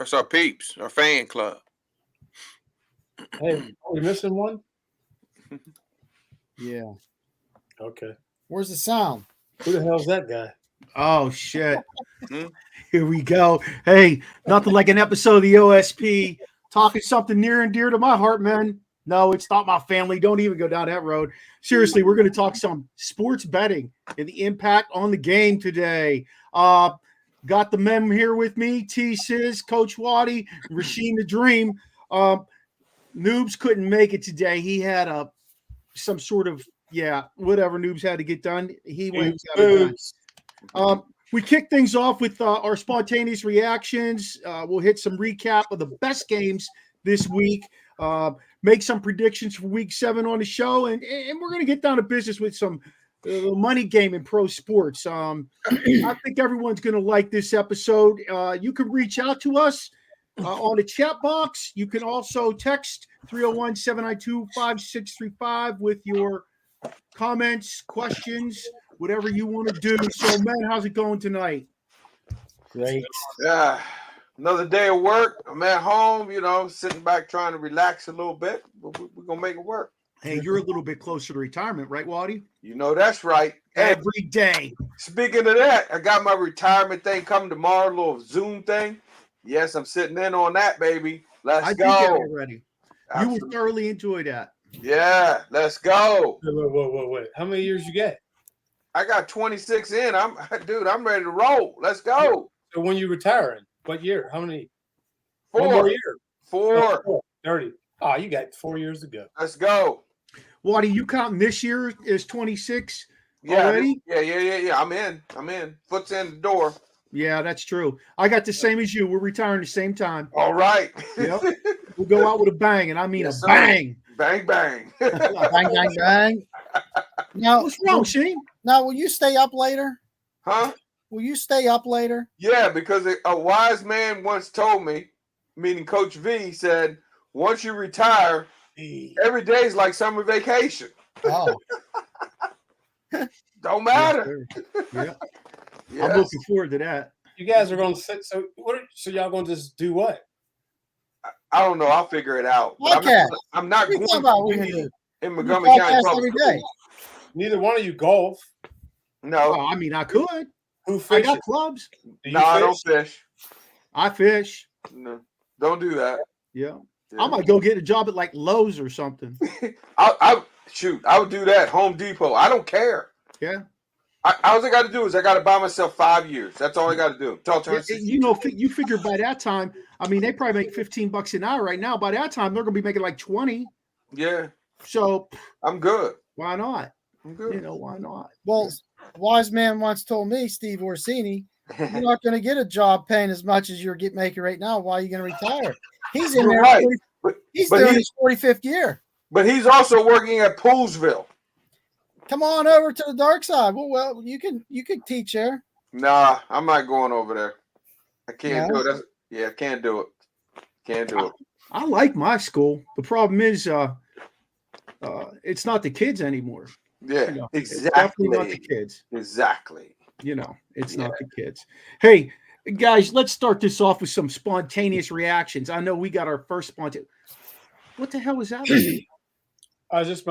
That's our peeps, our fan club. Hey, are we missing one? Yeah. Okay. Where's the sound? Who the hell's that guy? Oh shit. Here we go. Hey, nothing like an episode of the OSP talking something near and dear to my heart, man. No, it's not my family. Don't even go down that road. Seriously, we're going to talk some sports betting and the impact on the game today. Got the men here with me, T-Sizz, Coach Waddy, Rasheem the Dream. Noobs couldn't make it today. He had some sort of, whatever Noobs had to get done. He went and got it done. We kick things off with our spontaneous reactions. We'll hit some recap of the best games this week, make some predictions for week 7 on the show, and we're going to get down to business with some money game in pro sports. I think everyone's going to like this episode. You can reach out to us on the chat box. You can also text 301-792-5635 with your comments, questions, whatever you want to do. So, man, how's it going tonight? Great. Yeah, another day of work. I'm at home, sitting back trying to relax a little bit. We're going to make it work. Hey, you're a little bit closer to retirement, right, Waddy? That's right. Every day. Speaking of that, I got my retirement thing coming tomorrow, a little Zoom thing. Yes, I'm sitting in on that, baby. Let's go. I did that already. You will thoroughly enjoy that. Yeah, let's go. Wait. How many years you get? I got 26 in. I'm ready to roll. Let's go. So when you retiring? What year? How many? 4 One more year. 4. 30. Oh, you got 4 years to go. Let's go. Waddy, you counting this year as 26 already? Yeah. I'm in. Foot's in the door. Yeah, that's true. I got the same as you. We're retiring the same time. All right. Yep. We'll go out with a bang, and I mean yes, a bang. Bang, bang. Bang, bang. Now, what's wrong, Shane? Now, will you stay up later? Huh? Will you stay up later? Yeah, because a wise man once told me, meaning Coach V, said, once you retire, every day is like summer vacation. Oh. Don't matter. Yeah. Yes. I'm looking forward to that. You guys are going to sit. So y'all going to just do what? I don't know. I'll figure it out. Okay. I'm not going to be in Montgomery County Public Schools. Neither one of you golf. No. Oh, I mean, I could. Who fishes? I got clubs. No, I don't fish. I fish. No, don't do that. Yeah. I might go get a job at like Lowe's or something. I would do that. Home Depot. I don't care. Yeah. All I got to do is I got to buy myself 5 years. That's all I got to do. You figure by that time, I mean, they probably make $15 an hour right now. By that time, they're going to be making like 20. Yeah. So I'm good. Why not? I'm good. Why not? Well, wise man once told me, Steve Orsini, you're not going to get a job paying as much as you're making right now. Why are you going to retire? He's in there. Right. He's doing his 45th year. But he's also working at Poolsville. Come on over to the dark side. Well, you can teach there. Nah, I'm not going over there. I can't do it. I can't do it. Can't do it. I like my school. The problem is it's not the kids anymore. Yeah, exactly. It's definitely not the kids. Exactly. It's not the kids. Hey, guys, let's start this off with some spontaneous reactions. I know we got our first spontaneous. What the hell was that? I just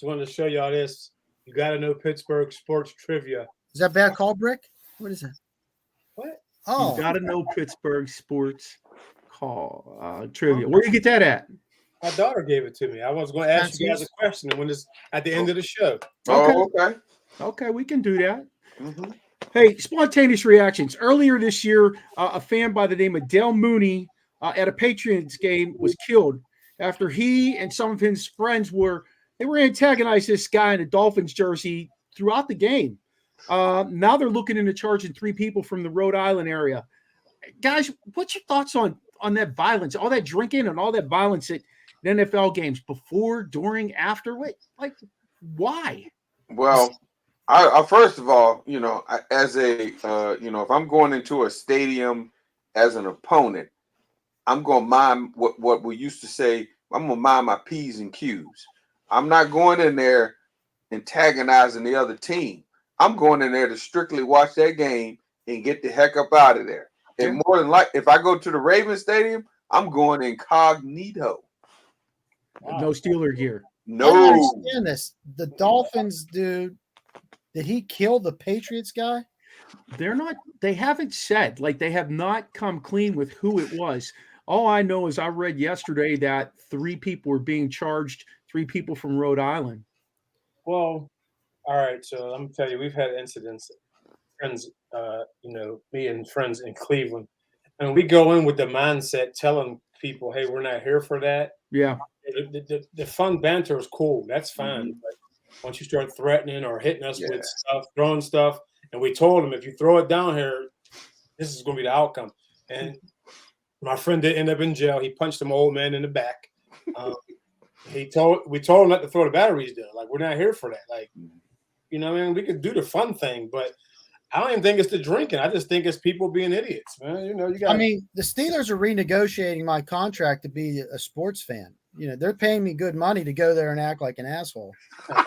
wanted to show y'all this. You got to know Pittsburgh sports trivia. Is that bad call, Brick? What is that? What? Oh. You got to know Pittsburgh sports call trivia. Where do you get that at? My daughter gave it to me. I was going to ask you guys a question when it's at the end of the show. Okay. Okay, we can do that. Mm-hmm. Hey, spontaneous reactions. Earlier this year, a fan by the name of Dale Mooney at a Patriots game was killed after he and some of his friends were antagonizing this guy in a Dolphins jersey throughout the game. Now they're looking into charging 3 people from the Rhode Island area. Guys, what's your thoughts on that violence, all that drinking and all that violence at NFL games before, during, after? Why? Well, I first of all, as a, if I'm going into a stadium as an opponent, I'm going to mind what we used to say. I'm going to mind my P's and Q's. I'm not going in there antagonizing the other team. I'm going in there to strictly watch that game and get the heck up out of there. And more than like, if I go to the Ravens Stadium, I'm going incognito. Wow. No Steeler gear. No. I don't understand this. The Dolphins dude, did he kill the Patriots guy? They haven't said, like, they have not come clean with who it was. All I know is I read yesterday that 3 people were being charged, 3 people from Rhode Island. Well, all right. So I'm gonna tell you, we've had incidents, friends, me and friends in Cleveland, and we go in with the mindset telling people, "Hey, we're not here for that." Yeah. The fun banter is cool. That's fine. Mhm. But once you start threatening or hitting us Yeah. with stuff, throwing stuff, and we told them, if you throw it down here, this is going to be the outcome. And my friend did end up in jail. He punched some old man in the back. We told him not to throw the batteries there. Like, we're not here for that. Like, you know what I mean? We could do the fun thing, but I don't even think it's the drinking. I just think it's people being idiots, man. You know, you got. I mean, the Steelers are renegotiating my contract to be a sports fan. You know, they're paying me good money to go there and act like an asshole. I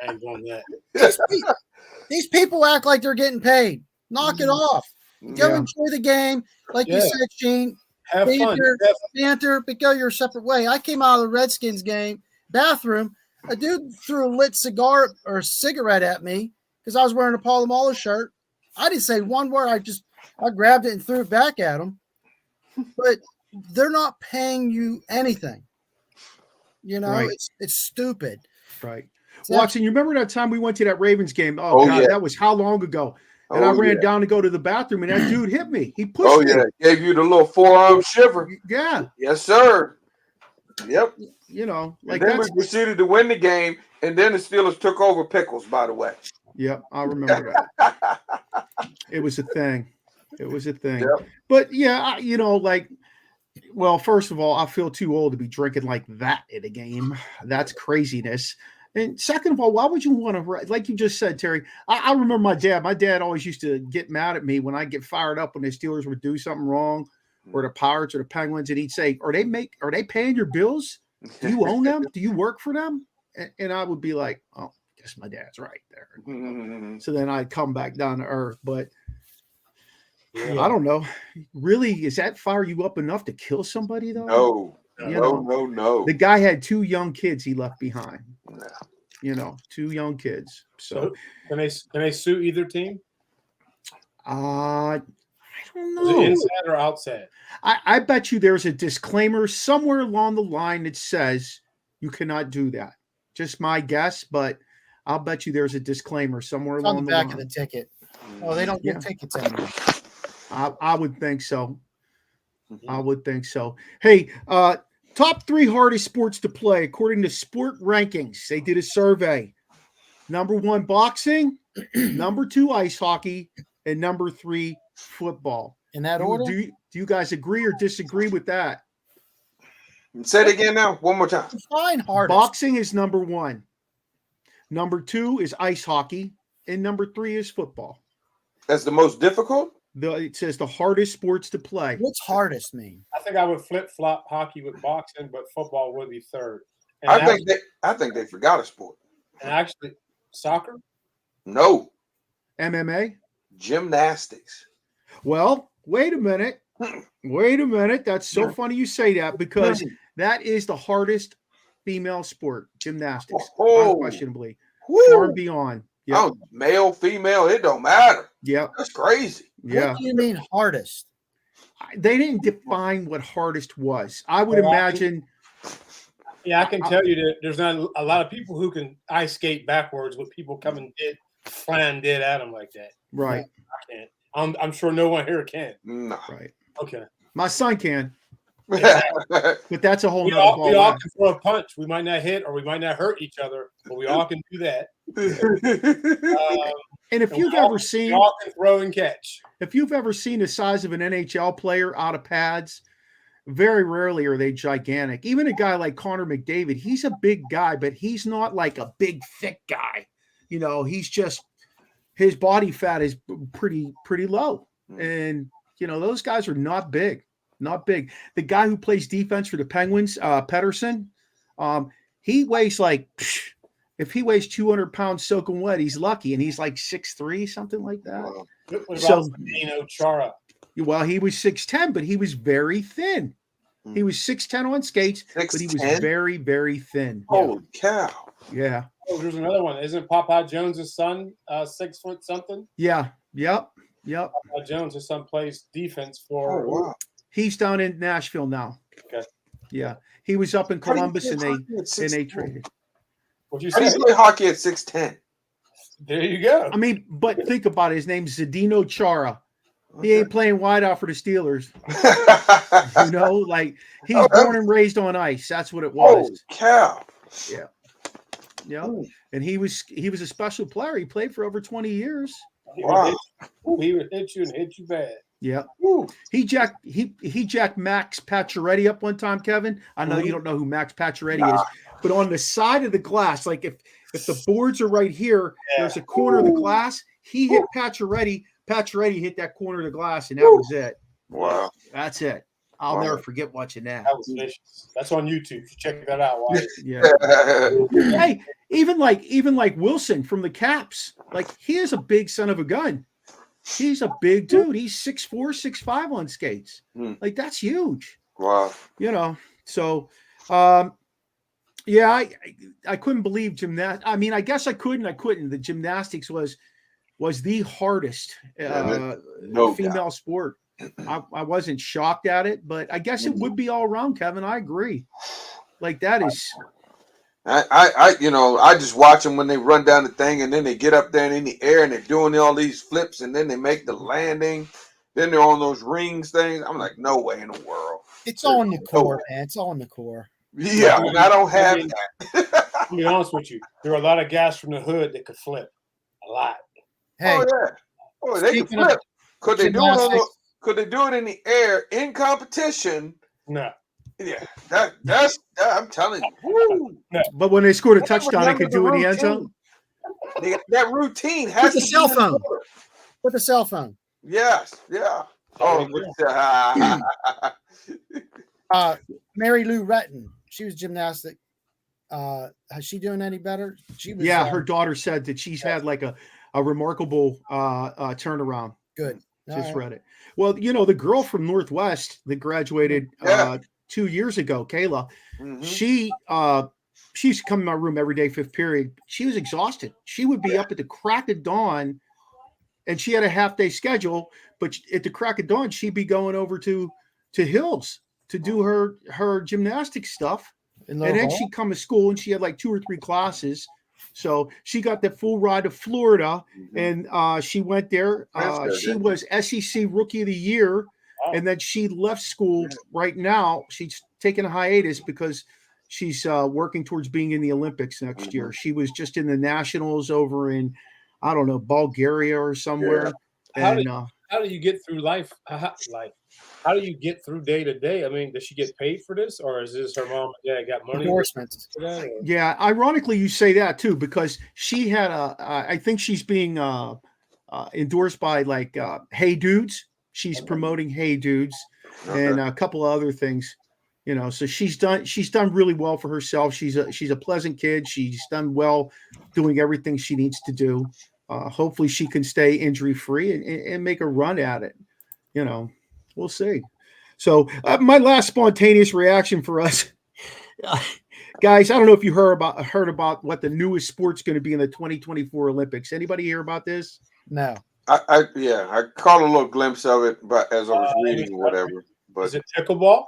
ain't doing that. These people act like they're getting paid. Knock it off. Go Yeah. enjoy the game. Like you said, Shane. Have fun. Banter, but go your separate way. I came out of the Redskins game bathroom. A dude threw a lit cigar or cigarette at me because I was wearing a Palomalo shirt. I didn't say one word. I grabbed it and threw it back at him. But they're not paying you anything. You know, Right. it's stupid. Right. Watson, you remember that time we went to that Ravens game? Oh, God, yeah. that was how long ago? And I ran down to go to the bathroom, and that dude hit me. He pushed me. Gave you the little forearm shiver. Yeah. Yes, sir. Yep. You know, like And then that's. we proceeded to win the game, and then the Steelers took over Pickles, by the way. Yep, I remember that. It was a thing. It was a thing. Yep. But yeah, well, first of all, I feel too old to be drinking like that at a game. That's craziness. And second of all, why would you want to, like you just said, Terry? I remember my dad. My dad always used to get mad at me when I get fired up when the Steelers would do something wrong, or the Pirates or the Penguins, and he'd say, "Are they paying your bills? Do you own them? Do you work for them?" And I would be like, "Oh, I guess my dad's right there." So then I'd come back down to earth. But I don't know. Really, is that fire you up enough to kill somebody though? No. The guy had 2 young kids he left behind. No. You know, 2 young kids. So can they sue either team? I don't Is it know. inside or outside? I bet you there's a disclaimer somewhere along the line that says you cannot do that. Just my guess, but I'll bet you there's a disclaimer somewhere It's along on the the back line. of the ticket. Oh, they don't get tickets anymore. I would think so. I would think so. Hey, top 3 hardest sports to play according to Sport Rankings. They did a survey. Number 1, boxing. Number 2, ice hockey. And number 3, football. In that order? Do you guys agree or disagree with that? Say it again now. One more time. Fine, hardest. Boxing is number 1. Number 2 is ice hockey. And number 3 is football. That's the most difficult? It says the hardest sports to play. What's hardest mean? I think I would flip-flop hockey with boxing, but football would be third. And I think they forgot a sport. And actually, soccer? No. MMA? Gymnastics. Well, wait a minute. That's so funny you say that, because that is the hardest female sport, gymnastics, unquestionably. Far and beyond. Yep. Oh, male, female, it don't matter. Yep. That's crazy. Yeah. What do you mean hardest? They didn't define what hardest was. I would imagine. I can tell you that there's not a lot of people who can ice skate backwards with people coming flying dead at them like that. Right. I can't. I'm sure no one here can. No. Right. Okay. My son can. But that's a whole nother ball. We all can throw a punch. We might not hit or we might not hurt each other, but we all can do that. And if you've ever seen, we all can throw and catch. If you've ever seen the size of an NHL player out of pads, very rarely are they gigantic. Even a guy like Connor McDavid, he's a big guy, but he's not like a big, thick guy. You know, he's just, his body fat is pretty low. And, you know, those guys are not big. Not big. The guy who plays defense for the Penguins, Pettersson, he weighs like, if he weighs 200 pounds soaking wet, he's lucky. And he's like 6'3", something like that. What about Zdeno Chara? Well, he was 6'10", but he was very thin. He was 6'10" on skates, but he was 6'10"? very, very thin. Holy cow. Yeah. Oh, there's another one. Isn't Papa Jones' son 6 foot something? Yeah. Yep. Papa Jones, his son plays defense for. Oh, wow. He's down in Nashville now. Okay. Yeah. He was up in How do you Columbus play and hockey at they 6'10"? traded. What you How do say? you play hockey at 6'10"? There you go. I mean, but think about it. His name's Zdeno Chara. He ain't playing wideout for the Steelers. You know, like he's born and raised on ice. That's what it was. Holy cow. Yeah. Yeah. And he was a special player. He played for over 20 years. Wow. He would hit you and hit you bad. Yeah. Ooh. He jacked Max Pacioretty up one time, Kevin. I know you don't know who Max Pacioretty is, but on the side of the glass, like if the boards are right here, there's a corner of the glass. He hit Pacioretty. Pacioretty hit that corner of the glass, and that was it. Wow. That's it. I'll never forget watching that. That was vicious. That's on YouTube. Check that out. Yeah. Hey, even like Wilson from the Caps, like he is a big son of a gun. He's a big dude. He's 6'4", 6'5" on skates. Like that's huge. Wow. You know. So, yeah, I couldn't believe gymnastics. I mean, I guess I could and I couldn't. The gymnastics was the hardest female sport. I wasn't shocked at it, but I guess it would be all around, Kevin. I agree. Like that is. I just watch them when they run down the thing and then they get up there and in the air and they're doing all these flips and then they make the landing. Then they're on those rings things. I'm like, no way in the world. It's all in the core, man. It's all in the core. Yeah, and I don't have that. To be honest with you, there are a lot of guys from the hood that could flip. A lot. Hey, They can flip. Could they do it in the air in competition? No. Yeah, that's I'm telling you. Woo. No. But when they scored a touchdown, they could do it in the end zone. That routine has with to a cell be phone. With a cell phone. Yes, yeah. Oh, Mary Lou Retton. She was gymnastic. Is she doing any better? She was. Yeah, her daughter said that she's had like a remarkable turnaround. Good. Just read it. Well, the girl from Northwest that graduated 2 years ago, Kayla, she used to come in my room every day, fifth period. She was exhausted. She would be up at the crack of dawn, and she had a half-day schedule, but at the crack of dawn, she'd be going over to Hills to do her gymnastics stuff. And then she'd come to school, and she had like 2 or 3 classes. So she got the full ride to Florida, and she went there. She was SEC Rookie of the Year, and then she left school right now. She's taking a hiatus because she's working towards being in the Olympics next year. She was just in the Nationals over in, I don't know, Bulgaria or somewhere. Yeah. How do you get through life? How do you get through day to day? I mean, does she get paid for this, or is this her mom and dad got money? Endorsements. Yeah, ironically, you say that too, because she had I think she's being endorsed by like Hey Dudes. She's promoting Hey Dudes and a couple of other things, So she's done really well for herself. She's a pleasant kid. She's done well doing everything she needs to do. Hopefully, she can stay injury free and make a run at it. We'll see. So my last spontaneous reaction for us, guys, I don't know if you heard about what the newest sport's going to be in the 2024 Olympics. Anybody hear about this? No. I caught a little glimpse of it, but as I was reading or whatever. But is it pickleball?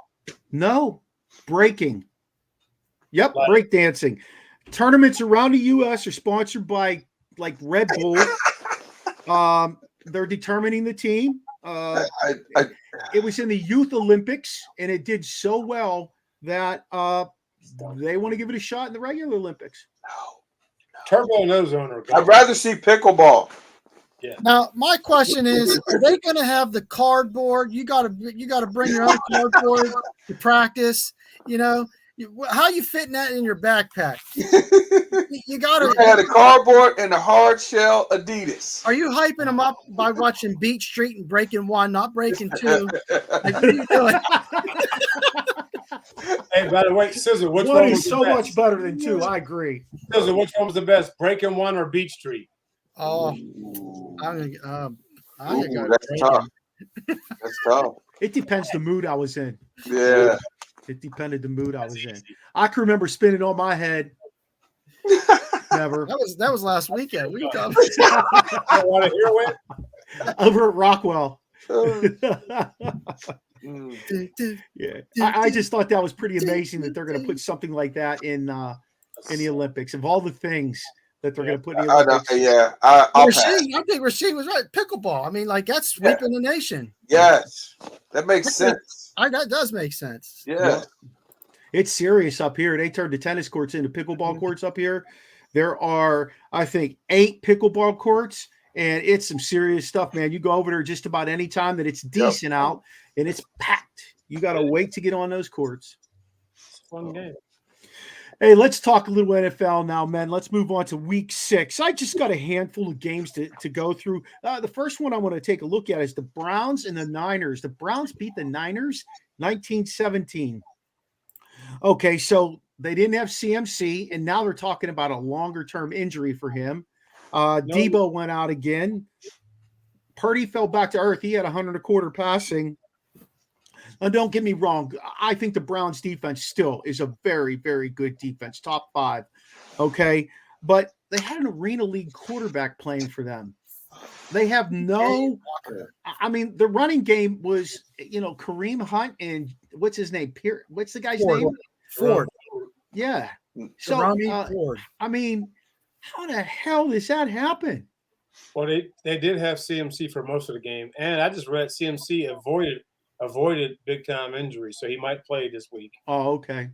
No, breaking. Yep, break dancing. Tournaments around the U.S. are sponsored by like Red Bull. They're determining the team. It was in the Youth Olympics, and it did so well that they want to give it a shot in the regular Olympics. Turbo and ozone. I'd rather see pickleball. Yeah. Now my question is: are they going to have the cardboard? You got to bring your own cardboard to practice. How you fitting that in your backpack? You got to have the cardboard and the hard shell Adidas. Are you hyping them up by watching Beach Street and Breaking 1, not Breaking 2? Hey, by the way, Scissor, which one one is so much better than 2? I agree. Scissor, which one was the best, Breaking 1 or Beach Street? Oh, I'm gonna go that's tough. That's tough. It depends the mood I was in. Yeah. It depended the mood I was in. I can remember spinning on my head. Never. That was last weekend. We talking I want to hear it. Over at Rockwell. Mm. Yeah. I just thought that was pretty amazing that they're going to put something like that in the Olympics. Of all the things that they're going to put in the Olympics. I'll pass. I think Rasheed was right. Pickleball. I mean, like that's sweeping the nation. Yes. That makes sense. That does make sense. Yeah. It's serious up here. They turned the tennis courts into pickleball courts up here. There are, I think, 8 pickleball courts, and it's some serious stuff, man. You go over there just about any time that it's decent out, and it's packed. You got to wait to get on those courts. It's a fun game. Hey, let's talk a little NFL now, man. Let's move on to week 6. I just got a handful of games to go through. The first one I want to take a look at is the Browns and the Niners. The Browns beat the Niners 19-17. Okay, so they didn't have CMC, and now they're talking about a longer-term injury for him. Debo went out again. Purdy fell back to earth. He had 125 passing. And don't get me wrong, I think the Browns defense still is a very, very good defense, top 5. Okay, but they had an Arena League quarterback playing for them. They have no – I mean, the running game was, Kareem Hunt and what's his name? What's the guy's name? Ford. Yeah. So, Ford. I mean, how the hell does that happen? Well, they did have CMC for most of the game, and I just read CMC avoided big-time injury, so he might play this week. Oh, okay.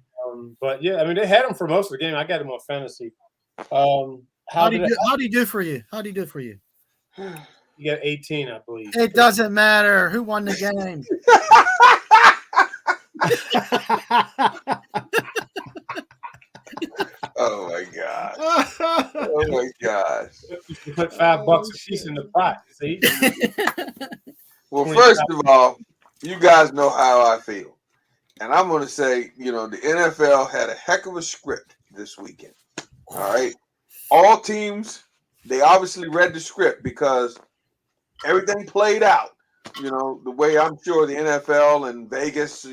But, yeah, I mean, they had him for most of the game. I got him on fantasy. How do you do for you? How do you do for you? You got 18, I believe. It doesn't matter who won the game. Oh my god! Oh my gosh! You put $5 a piece in the pot. See? Well, first of all, you guys know how I feel, and I'm going to say, the NFL had a heck of a script this weekend. All right, all teams, they obviously read the script because everything played out. The way I'm sure the NFL and Vegas,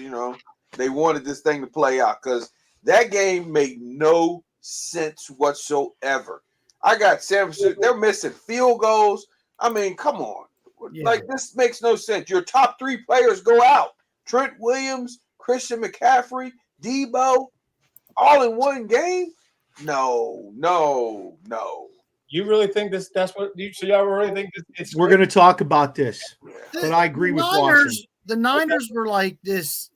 they wanted this thing to play out because that game made no sense whatsoever. I got San Francisco, they're missing field goals. I mean, come on. Yeah. Like, this makes no sense. Your top 3 players go out. Trent Williams, Christian McCaffrey, Debo, all in one game? No. You really think that's what you? So y'all really think it's? We're going to talk about this, but I agree with Watson. The Niners were like this.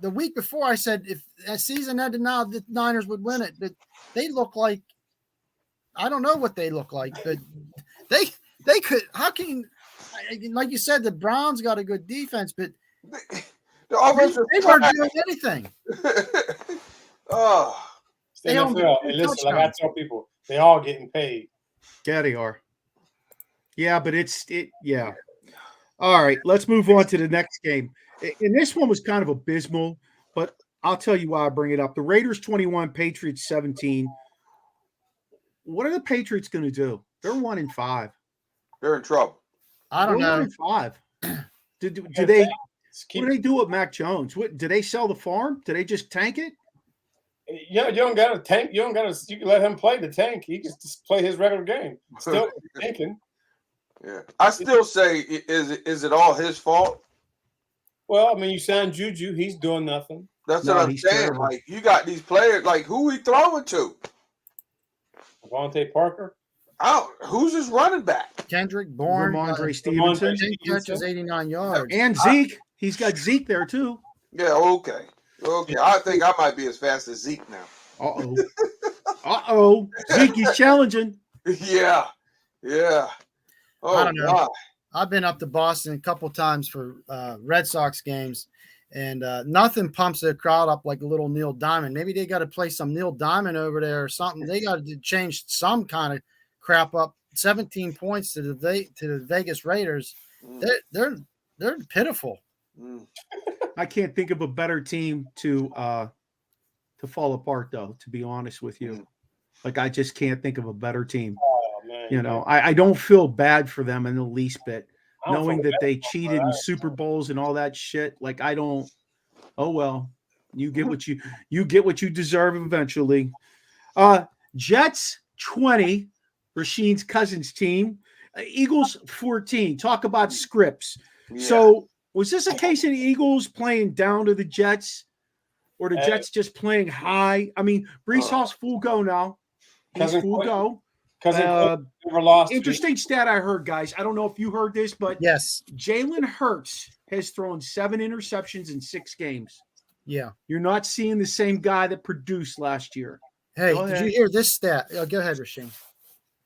The week before, I said if that season ended now, the Niners would win it. But they look like I don't know what they look like, but they could. How can, like you said, the Browns got a good defense, but the offense they weren't doing anything. Oh. They NFL. And listen, like I tell people, they all getting paid. Yeah, they are. Yeah, but yeah. All right, let's move on to the next game. And this one was kind of abysmal, but I'll tell you why I bring it up. The Raiders 21, Patriots 17. What are the Patriots going to do? They're 1-5. They're in trouble. I don't know. 1-5. Do they? What do they do with Mac Jones? What do they sell the farm? Do they just tank it? Yeah, you don't got to tank. You can let him play the tank. He can just play his regular game. Still tanking. Yeah, I still say, is it all his fault? Well, I mean, you signed Juju. He's doing nothing. That's what I'm saying. Terrible. Like, you got these players. Like, who he throwing to? Devontae Parker. Who's his running back? Kendrick Bourne. Ramondre Stevenson. 10 catches, 89 yards. And Zeke. He's got Zeke there, too. Yeah, okay. I think I might be as fast as Zeke now. Uh-oh. Zeke, he's challenging. Yeah. Oh, I don't know. God. I've been up to Boston a couple times for Red Sox games, and nothing pumps the crowd up like a little Neil Diamond. Maybe they got to play some Neil Diamond over there or something. They got to change some kind of crap up. 17 points to the Vegas Raiders. They're pitiful. I can't think of a better team to fall apart, though, to be honest with you. Like, I just can't think of a better team. Oh, man. I don't feel bad for them in the least bit. knowing that they cheated in Super Bowls and all that shit. Like, I don't. Oh well, you get what you deserve eventually. Jets 20, Rasheen's Cousins team. Eagles 14. Talk about scripts. Yeah. So was this a case of the Eagles playing down to the Jets, or the Jets just playing high? I mean, Brees Hall's full go now. He's full go. Never lost. Interesting stat I heard, guys. I don't know if you heard this, but Yes. Jalen Hurts has thrown 7 interceptions in 6 games. Yeah. You're not seeing the same guy that produced last year. Hey, did you hear this stat? Go ahead, Rasheem.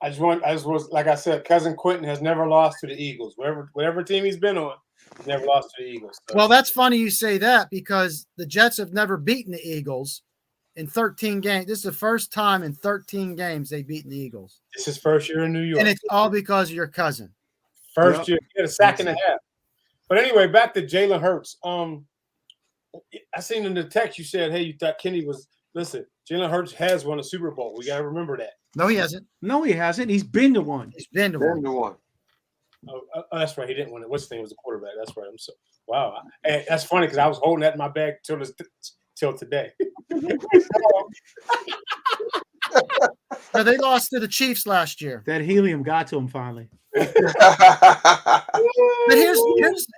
I just was like I said, cousin Quentin has never lost to the Eagles. Whatever team he's been on, he's never lost to the Eagles. So. Well, that's funny you say that because the Jets have never beaten the Eagles in 13 games. This is the first time in 13 games they've beaten the Eagles. This is first year in New York. And it's all because of your cousin. First year. He had a sack and a half. But anyway, back to Jalen Hurts. I seen in the text you said, hey, you thought Kenny was – listen, Jalen Hurts has won a Super Bowl. We got to remember that. No, he hasn't. No, he hasn't. He's been to one. He's been to one. Oh, that's right. He didn't win it. What's his name was the quarterback? That's right. I'm so wow. And that's funny because I was holding that in my bag till today. No, they lost to the Chiefs last year. That helium got to him finally. But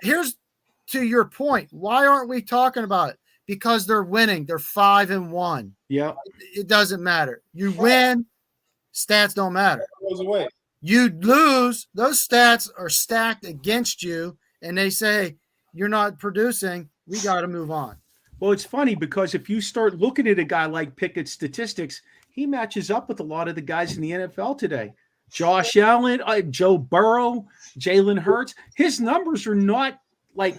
here's to your point. Why aren't we talking about it? Because they're winning. They're 5-1. Yeah. It doesn't matter. You win, stats don't matter. It goes away. You lose, those stats are stacked against you, and they say you're not producing. We got to move on. Well, it's funny because if you start looking at a guy like Pickett's statistics, he matches up with a lot of the guys in the NFL today. Josh Allen, Joe Burrow, Jalen Hurts. His numbers are not like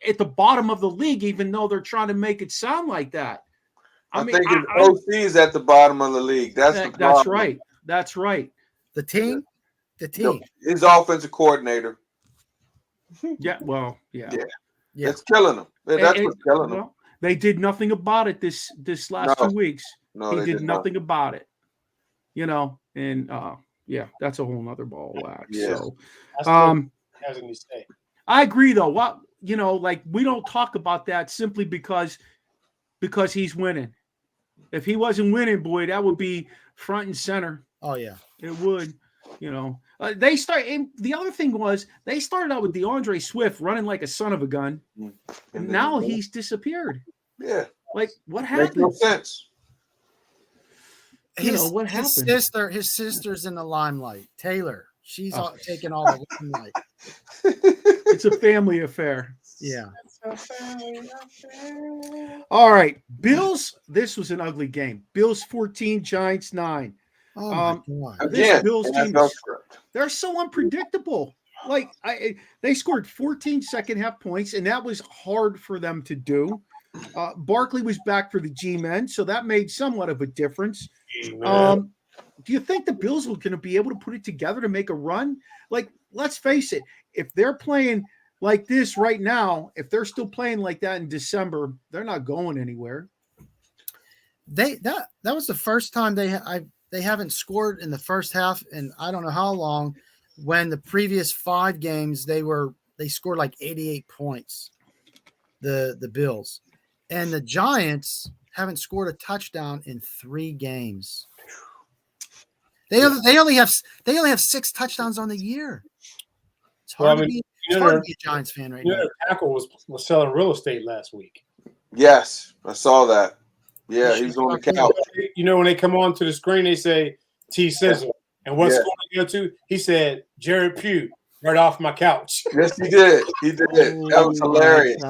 at the bottom of the league, even though they're trying to make it sound like that. I think his OC is at the bottom of the league. That's right. That's right. The team. His offensive coordinator. Yeah. Well. Yeah. It's killing him. That's what's killing him. They did nothing about it this last 2 weeks. No, he did nothing about it. You know, and that's a whole nother ball of wax. Yeah. So, has any say. I agree though. What like we don't talk about that simply because he's winning. If he wasn't winning, boy, that would be front and center. Oh yeah, it would. You know, and the other thing was they started out with DeAndre Swift running like a son of a gun, and now he's disappeared. Yeah, like what happened? Makes no sense. What happened? His sister's in the limelight. Taylor, she's taking all the limelight. It's a family affair. Yeah. All right, Bills. This was an ugly game. Bills 14, Giants 9. Oh my God. This Bills team, they're so unpredictable. Like they scored 14 second half points, and that was hard for them to do. Barkley was back for the G-men, so that made somewhat of a difference. Do you think the Bills were going to be able to put it together to make a run? Like, let's face it, if they're playing like this right now, if they're still playing like that in December, they're not going anywhere. That was the first time they haven't scored in the first half in I don't know how long. When the previous 5 games they scored like 88 points. The Bills and the Giants haven't scored a touchdown in 3 games. They only have 6 touchdowns on the year. It's hard to be a Giants fan right now. Their tackle was selling real estate last week. Yes, I saw that. Yeah, he was on the couch. You know, when they come on to the screen, they say T Sizzle. And what school did he go to? He said, Jared Pugh, right off my couch. Yes, he did. He did. That was hilarious.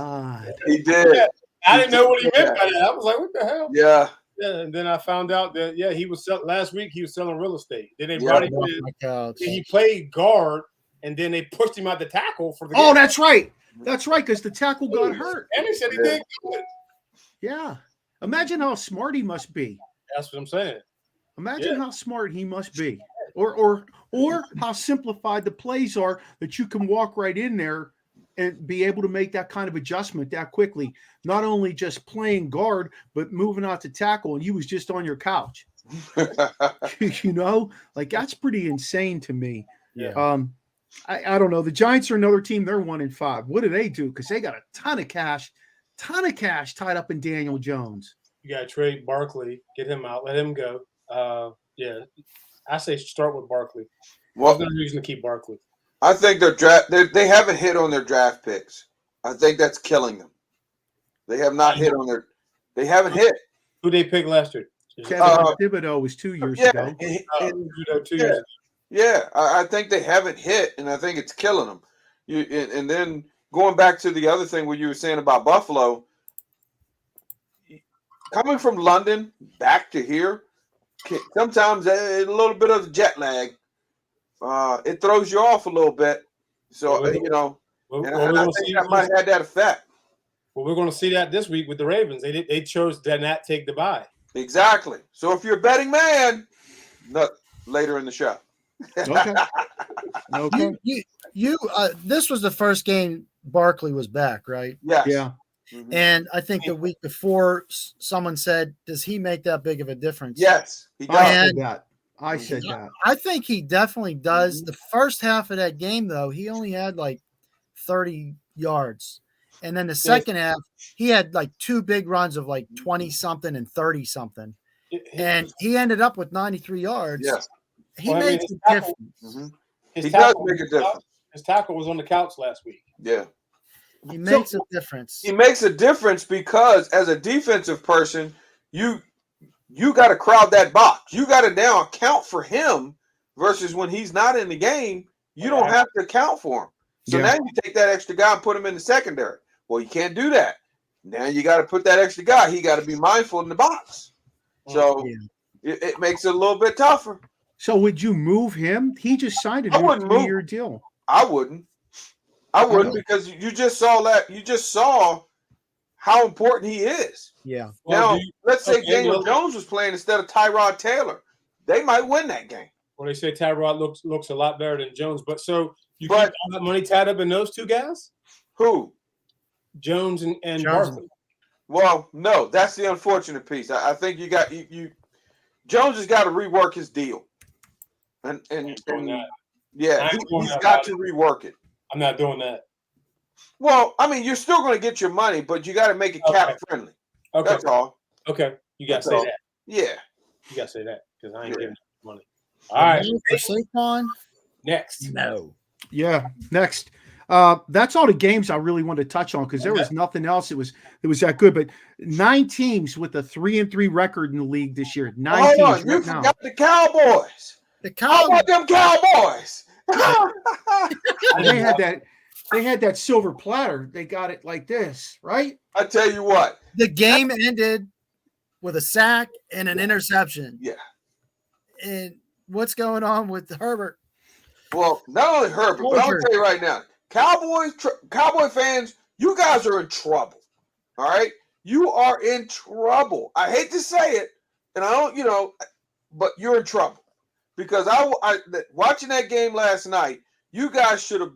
He did. Yeah, I didn't know what he meant by that. I was like, what the hell? Yeah. Yeah, and then I found out that he was last week he was selling real estate. Then they brought him in. He played guard, and then they pushed him out the tackle for the game. Oh, that's right. That's right, because the tackle got hurt. And he said he did good. Yeah. Imagine how smart he must be. That's what I'm saying. Imagine how smart he must be. Or how simplified the plays are that you can walk right in there and be able to make that kind of adjustment that quickly. Not only just playing guard, but moving out to tackle, and you was just on your couch. You know, like that's pretty insane to me. Yeah. I don't know. The Giants are another team. They're 1-5. What do they do? Because they got a ton of cash tied up in Daniel Jones. You got to trade Barkley, get him out, let him go. Yeah, I say start with Barkley. Well, There's no reason to keep Barkley. I think they haven't hit on their draft picks. I think that's killing them. They have not hit on their. They haven't hit. Who they picked last year? Kevin Thibodeau was 2 years ago. 2 years ago. Yeah, I think they haven't hit, and I think it's killing them. And then going back to the other thing, what you were saying about Buffalo, coming from London back to here, sometimes a little bit of jet lag, it throws you off a little bit. So and I think that might have that effect. Well, we're going to see that this week with the Ravens. They chose to not take the bye. Exactly. So if you're a betting man, later in the show. Okay. This was the first game Barkley was back, right? Yes. Yeah. Mm-hmm. And I think the week before, someone said, "Does he make that big of a difference?" Yes, he does. I said that. I think he definitely does. The first half of that game, though, he only had like 30 yards. And then the second half, he had like 2 big runs of like 20-something and 30-something. And he ended up with 93 yards. Yeah. He makes a difference. Mm-hmm. He does make a difference. His tackle was on the couch last week. Yeah. He makes a difference. He makes a difference because as a defensive person, you got to crowd that box. You got to now account for him versus when he's not in the game, you don't have to account for him. So now you take that extra guy and put him in the secondary. Well, you can't do that. Now you got to put that extra guy. He got to be mindful in the box. So it makes it a little bit tougher. So would you move him? He just signed a new 3-year deal. I wouldn't because you just saw that. You just saw how important he is. Yeah. Now, let's say Daniel Jones was playing instead of Tyrod Taylor. They might win that game. Well, they say Tyrod looks a lot better than Jones. But keep all that money tied up in those 2 guys? Who? Jones and Barkley. Well, no, that's the unfortunate piece. I think you got you. Jones has got to rework his deal, and he's got to rework it. I'm not doing that. Well, I mean, you're still going to get your money, but you got to make it cap friendly. Okay, that's all. Okay, you got to say that. Yeah, you got to say that because I ain't giving money. All right, for Saquon. Next, no. Yeah, next. That's all the games I really wanted to touch on because there was nothing else. It was that good. But 9 teams with a 3-3 record in the league this year. 9 teams. You forgot the Cowboys. How about them Cowboys? They had that silver platter. They got it like this, right? I tell you what. The game ended with a sack and an interception. Yeah. And what's going on with Herbert? Well, not only Herbert, but I'll tell you right now. Cowboy fans, you guys are in trouble. All right? You are in trouble. I hate to say it, and I don't, but you're in trouble. Because I watching that game last night, you guys should have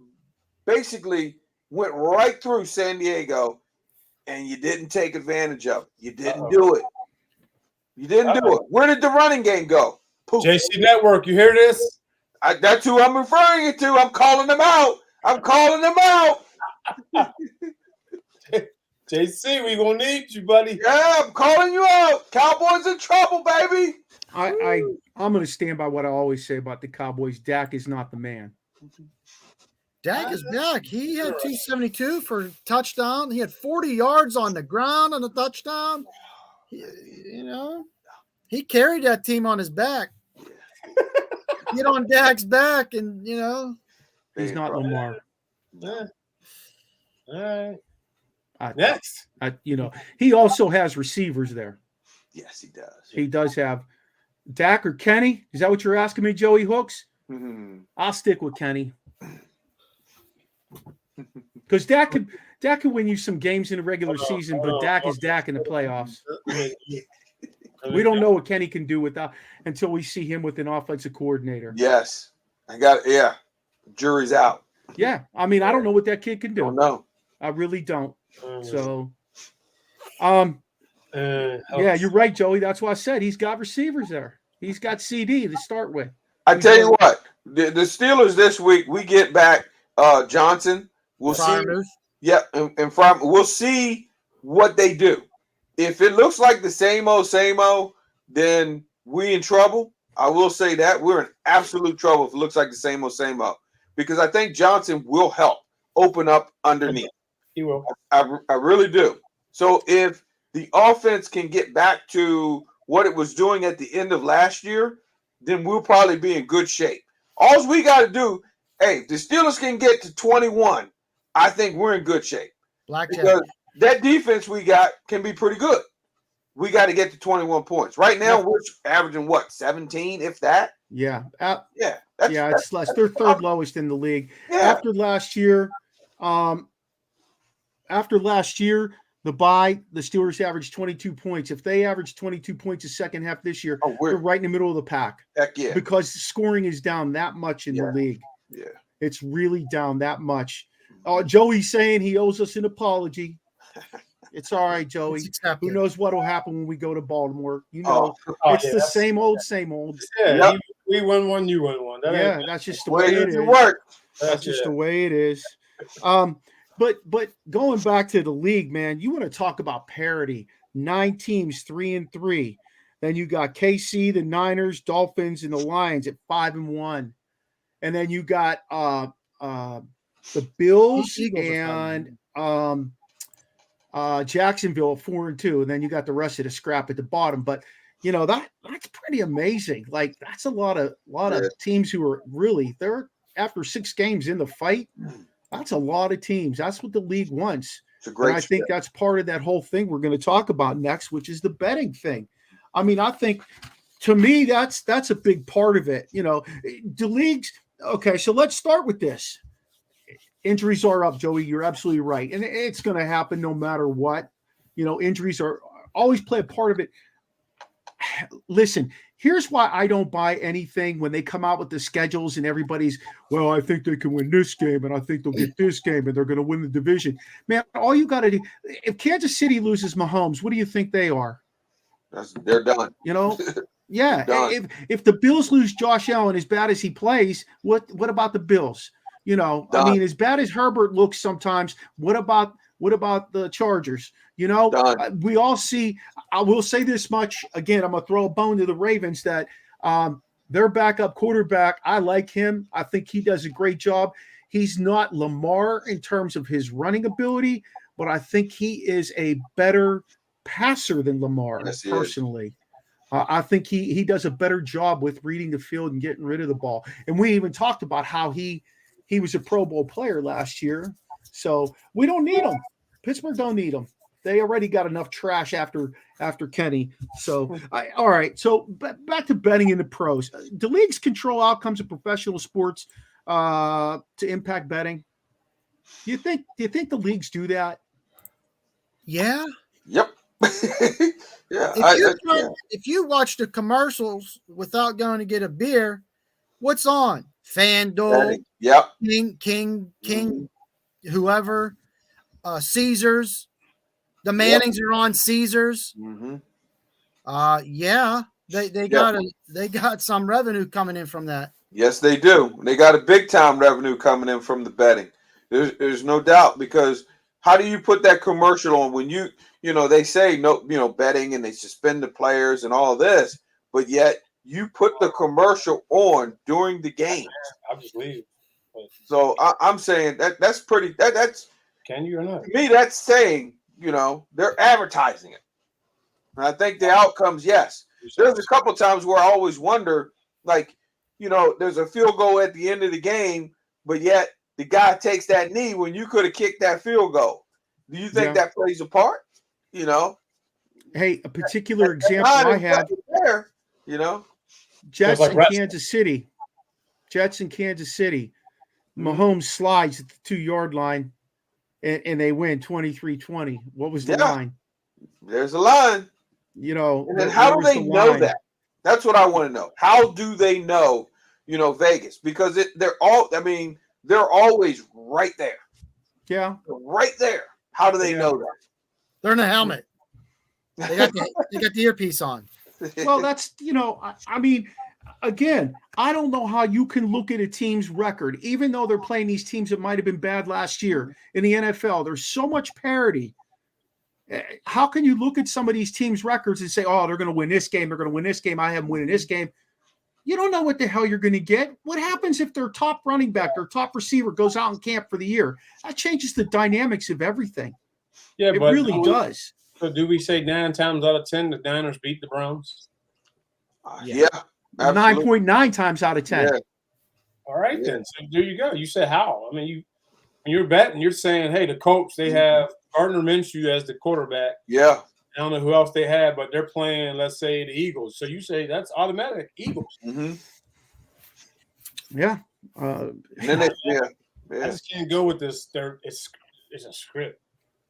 basically went right through San Diego, and you didn't take advantage of it. You didn't do it. You didn't do it. Where did the running game go? Poof. JC Network, you hear this? That's who I'm referring it to. I'm calling them out. JC, we gonna need you, buddy. Yeah, I'm calling you out. Cowboys in trouble, baby. I'm going to stand by what I always say about the Cowboys. Dak is not the man. Dak is back. He had 272 for a touchdown. He had 40 yards on the ground on a touchdown. He carried that team on his back. Get on Dak's back, and he's not Lamar. Yeah. All right. Next. He also has receivers there. Yes, he does. He does have Dak or Kenny. Is that what you're asking me, Joey Hooks? Mm-hmm. I'll stick with Kenny. Because Dak could win you some games in the regular season, but Dak is Dak in the playoffs. We don't know what Kenny can do until we see him with an offensive coordinator. Yes. Jury's out. Yeah. I mean, I don't know what that kid can do. I don't know. I really don't. So, yeah, you're right, Joey. That's why I said he's got receivers there. He's got CD to start with. I tell you what, The Steelers this week, we get back Johnson. We'll see. Fryermuth. Yeah, and from we'll see what they do. If it looks like the same old, then we in trouble. I will say that we're in absolute trouble if it looks like the same old, because I think Johnson will help open up underneath. He will. I really do. So if the offense can get back to what it was doing at the end of last year, then we'll probably be in good shape. All we got to do, hey, if the Steelers can get to 21, I think we're in good shape. Blackjack. Because that defense we got can be pretty good. We got to get to 21 points. Right now, we're averaging, 17, if that? Yeah. It's less. They're third lowest in the league. Yeah. After last year, the bye, the Steelers averaged 22 points. If they average 22 points a second half this year, they're right in the middle of the pack. Heck yeah. Because scoring is down that much in the league. Yeah. It's really down that much. Joey's saying he owes us an apology. It's all right, Joey. Who knows what will happen when we go to Baltimore? It's the same old. Yeah, we won one, you won one. That's just the way it is. That's just the way it is. But going back to the league, man, you want to talk about parity. 9 teams, 3-3. Then you got KC, the Niners, Dolphins, and the Lions at 5-1. And then you got the Bills and Jacksonville at 4-2, and then you got the rest of the scrap at the bottom. But that's pretty amazing. Like, that's a lot of teams who are they're after 6 games in the fight. That's a lot of teams. That's what the league wants. And I think that's part of that whole thing we're going to talk about next, which is the betting thing. I mean, I think to me that's a big part of it. The leagues. Okay, so let's start with this. Injuries are up, Joey. You're absolutely right. And it's going to happen no matter what. Injuries are always play a part of it. Listen, here's why I don't buy anything when they come out with the schedules and everybody's, well, I think they can win this game and I think they'll get this game and they're going to win the division. Man, all you got to do, if Kansas City loses Mahomes, what do you think they are? They're done. Yeah. If the Bills lose Josh Allen as bad as he plays, what about the Bills? I mean, as bad as Herbert looks sometimes, what about the Chargers? We all see. I will say this much again. I'm gonna throw a bone to the Ravens that their backup quarterback. I like him. I think he does a great job. He's not Lamar in terms of his running ability, but I think he is a better passer than Lamar. Yes, personally. I think he does a better job with reading the field and getting rid of the ball. And we even talked about how he was a Pro Bowl player last year. So we don't need him. Pittsburgh don't need him. They already got enough trash after Kenny. So, all right. So back to betting in the pros. Do leagues control outcomes of professional sports to impact betting? Do you think the leagues do that? Yeah. Yep. Yeah. If you watch the commercials without going to get a beer, what's on? FanDuel, yep. King, whoever, Caesars. The Mannings are on Caesars. Mm-hmm. They got some revenue coming in from that. Yes, they do. They got a big time revenue coming in from the betting. There's no doubt, because how do you put that commercial on when they say no, betting, and they suspend the players and all this, but yet you put the commercial on during the games. I'll just leave. So I'm saying that's pretty. That's can you or not? To me, that's saying they're advertising it. And I think the outcomes, yes. There's a couple times where I always wonder, like, there's a field goal at the end of the game, but yet the guy takes that knee when you could have kicked that field goal. Do you think that plays a part? Hey, a particular example I had. There, Jets in Kansas City. Mahomes slides at the 2-yard line, and they win 23-20. What was the line? There's a line. And then how do they know that? That's what I want to know. How do they know, Vegas? Because they're always right there. Yeah. They're right there. How do they know that? They're in a helmet. They got the earpiece on. Well, that's, I mean, again, I don't know how you can look at a team's record, even though they're playing these teams that might have been bad last year in the NFL. There's so much parity. How can you look at some of these teams' records and say, oh, they're going to win this game, they're going to win this game, I have them winning this game? You don't know what the hell you're going to get. What happens if their top running back, their top receiver goes out in camp for the year? That changes the dynamics of everything. Yeah, it really does. So do we say 9 times out of 10 the Niners beat the Browns? Yeah. 9.9 times out of 10. Yeah. All right, then. So there you go. You said how. I mean, when you're betting, you're saying, hey, the Colts, they have Gardner Minshew as the quarterback. Yeah. I don't know who else they have, but they're playing, let's say, the Eagles. So you say that's automatic, Eagles. Mm-hmm. Yeah. I just can't go with this. It's a script.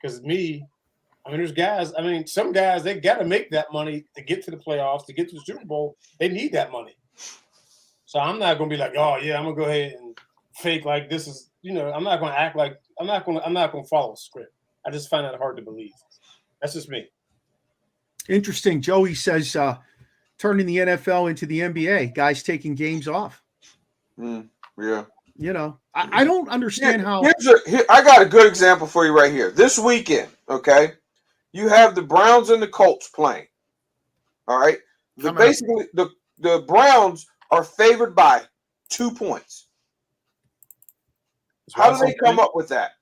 Because there's guys, some guys, they got to make that money to get to the playoffs, to get to the Super Bowl. They need that money. So I'm not going to be like, oh, yeah, I'm going to go ahead and fake like this is, I'm not going to act like I'm not going to follow a script. I just find that hard to believe. That's just me. Interesting. Joey says turning the NFL into the NBA, guys taking games off. Yeah. I don't understand how. I got a good example for you right here. This weekend, okay, you have the Browns and the Colts playing. All right. Basically, the Browns are favored by 2 points. How do they come up with that?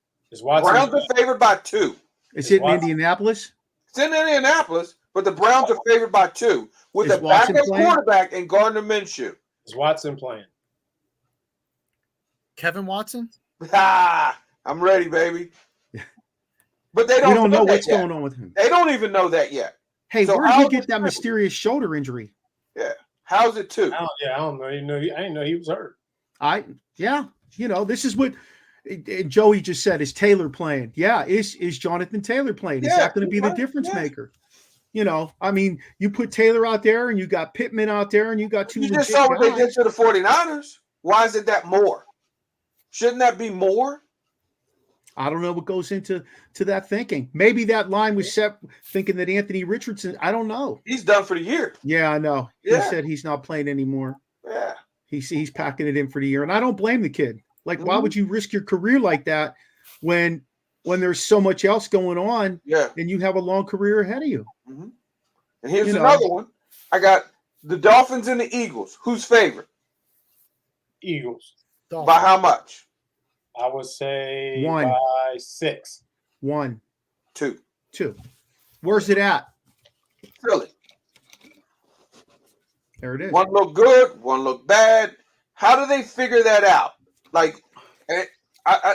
Browns are favored by 2. Is it in Indianapolis? It's in Indianapolis, but the Browns are favored by 2 with a backup quarterback and Gardner Minshew. Is Watson playing? Kevin Watson? I'm ready, baby. But they don't know what's going on with him. They don't even know that yet. Hey, so where did he get that mysterious shoulder injury? Yeah. How's it 2? I don't know. I didn't know he was hurt. This is what Joey just said. Is Taylor playing? Yeah. Is Jonathan Taylor playing? Is that going to be the difference maker? You put Taylor out there and you got Pittman out there and you got 2 You just saw what they did to the 49ers. Why isn't that more? Shouldn't that be more? I don't know what goes into that thinking. Maybe that line was set thinking that Anthony Richardson, I don't know. He's done for the year. Yeah, I know. Yeah. He said he's not playing anymore. Yeah. He's packing it in for the year. And I don't blame the kid. Like, why would you risk your career like that when there's so much else going on and you have a long career ahead of you? Mm-hmm. And here's another one. I got the Dolphins and the Eagles. Who's favorite? Eagles. Dolphins. By how much? I would say 1. By 6. 1. 2. 2. Where's it at? Philly. There it is. One look good, one look bad. How do they figure that out? Like,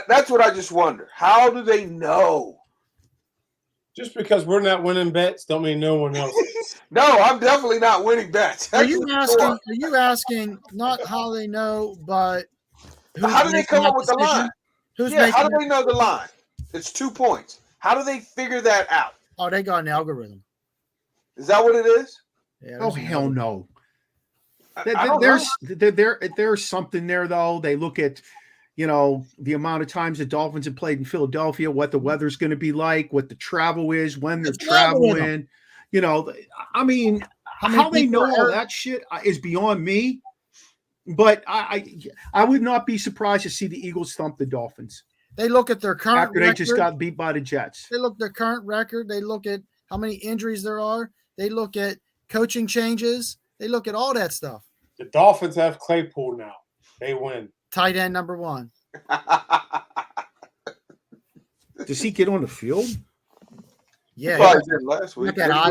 that's what I just wonder. How do they know? Just because we're not winning bets don't mean no one else is. No, I'm definitely not winning bets. Are you asking not how they know, but how do they come up with the line? How do they know the line? It's 2 points. How do they figure that out? Oh, they got an algorithm. Is that what it is? Yeah, oh, hell no. There's there's something there, though. They look at, the amount of times the Dolphins have played in Philadelphia, what the weather's going to be like, what the travel is, when they're traveling. How they know all that shit is beyond me. But I would not be surprised to see the Eagles thump the Dolphins. They look at their current after they just got beat by the Jets. They look at their current record. They look at how many injuries there are. They look at coaching changes. They look at all that stuff. The Dolphins have Claypool now. They win. Tight end number 1. Does he get on the field? Yeah, he did last week. How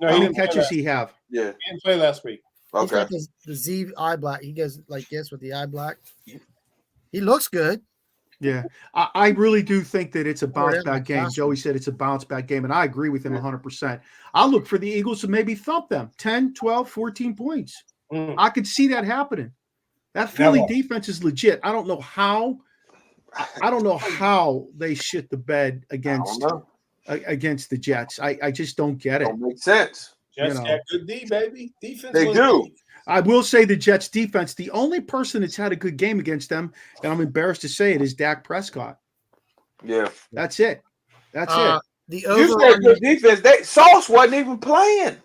many catches he have? Yeah, he didn't play last week. Okay. He's got the Z eye black. He goes like this with the eye black. He looks good. Yeah, I really do think that it's a bounce back game. Joey said it's a bounce back game, and I agree with him 100%. I'll look for the Eagles to maybe thump them 10, 12, 14 points. I could see that happening. That Philly defense is legit. I don't know how they shit the bed against the Jets. I just don't get it. Don't make sense. Jets got good D, baby. Defense. They do. I will say the Jets defense, the only person that's had a good game against them, and I'm embarrassed to say it, is Dak Prescott. Yeah. That's it. You said good defense. Sauce wasn't even playing.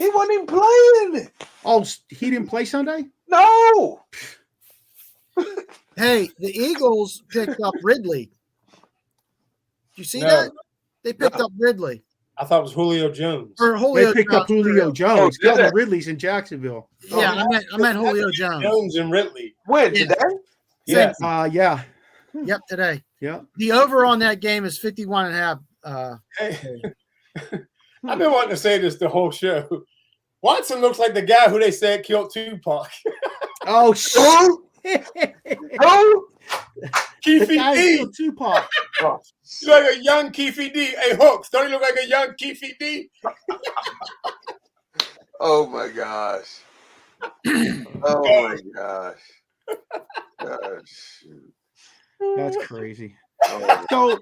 He wasn't even playing. Oh, he didn't play Sunday? No. Hey, the Eagles picked up Ridley. Did you see No. that? They picked up Ridley. I thought it was Julio Jones. Or Julio They picked up Jones. Julio Jones. Oh, did Calvin they? Ridley's in Jacksonville. Yeah, I meant Julio Jones. Jones and Ridley. When? Yeah. Today? Yes. Yeah. Yep, today. Yeah. The over on that game is 51.5. Hey, I've been wanting to say this the whole show. Watson looks like the guy who they said killed Tupac. Oh, Who? Who? Keefe the guy D. killed Tupac. Oh, He's like a young Keefe D. Hey, Hooks, don't he look like a young Keefe D? oh my gosh. Oh my gosh. Gosh. That's crazy. Oh, So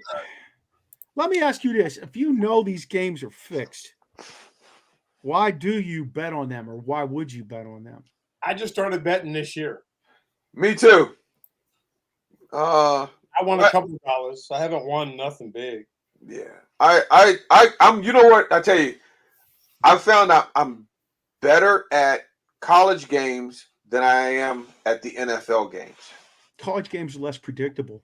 let me ask you this. If you know these games are fixed, why do you bet on them, or why would you bet on them? I just started betting this year. me too. I won a couple of dollars. I haven't won nothing big. Yeah. I'm you know what? I tell you, I found out I'm better at college games than I am at the NFL games. College games are less predictable.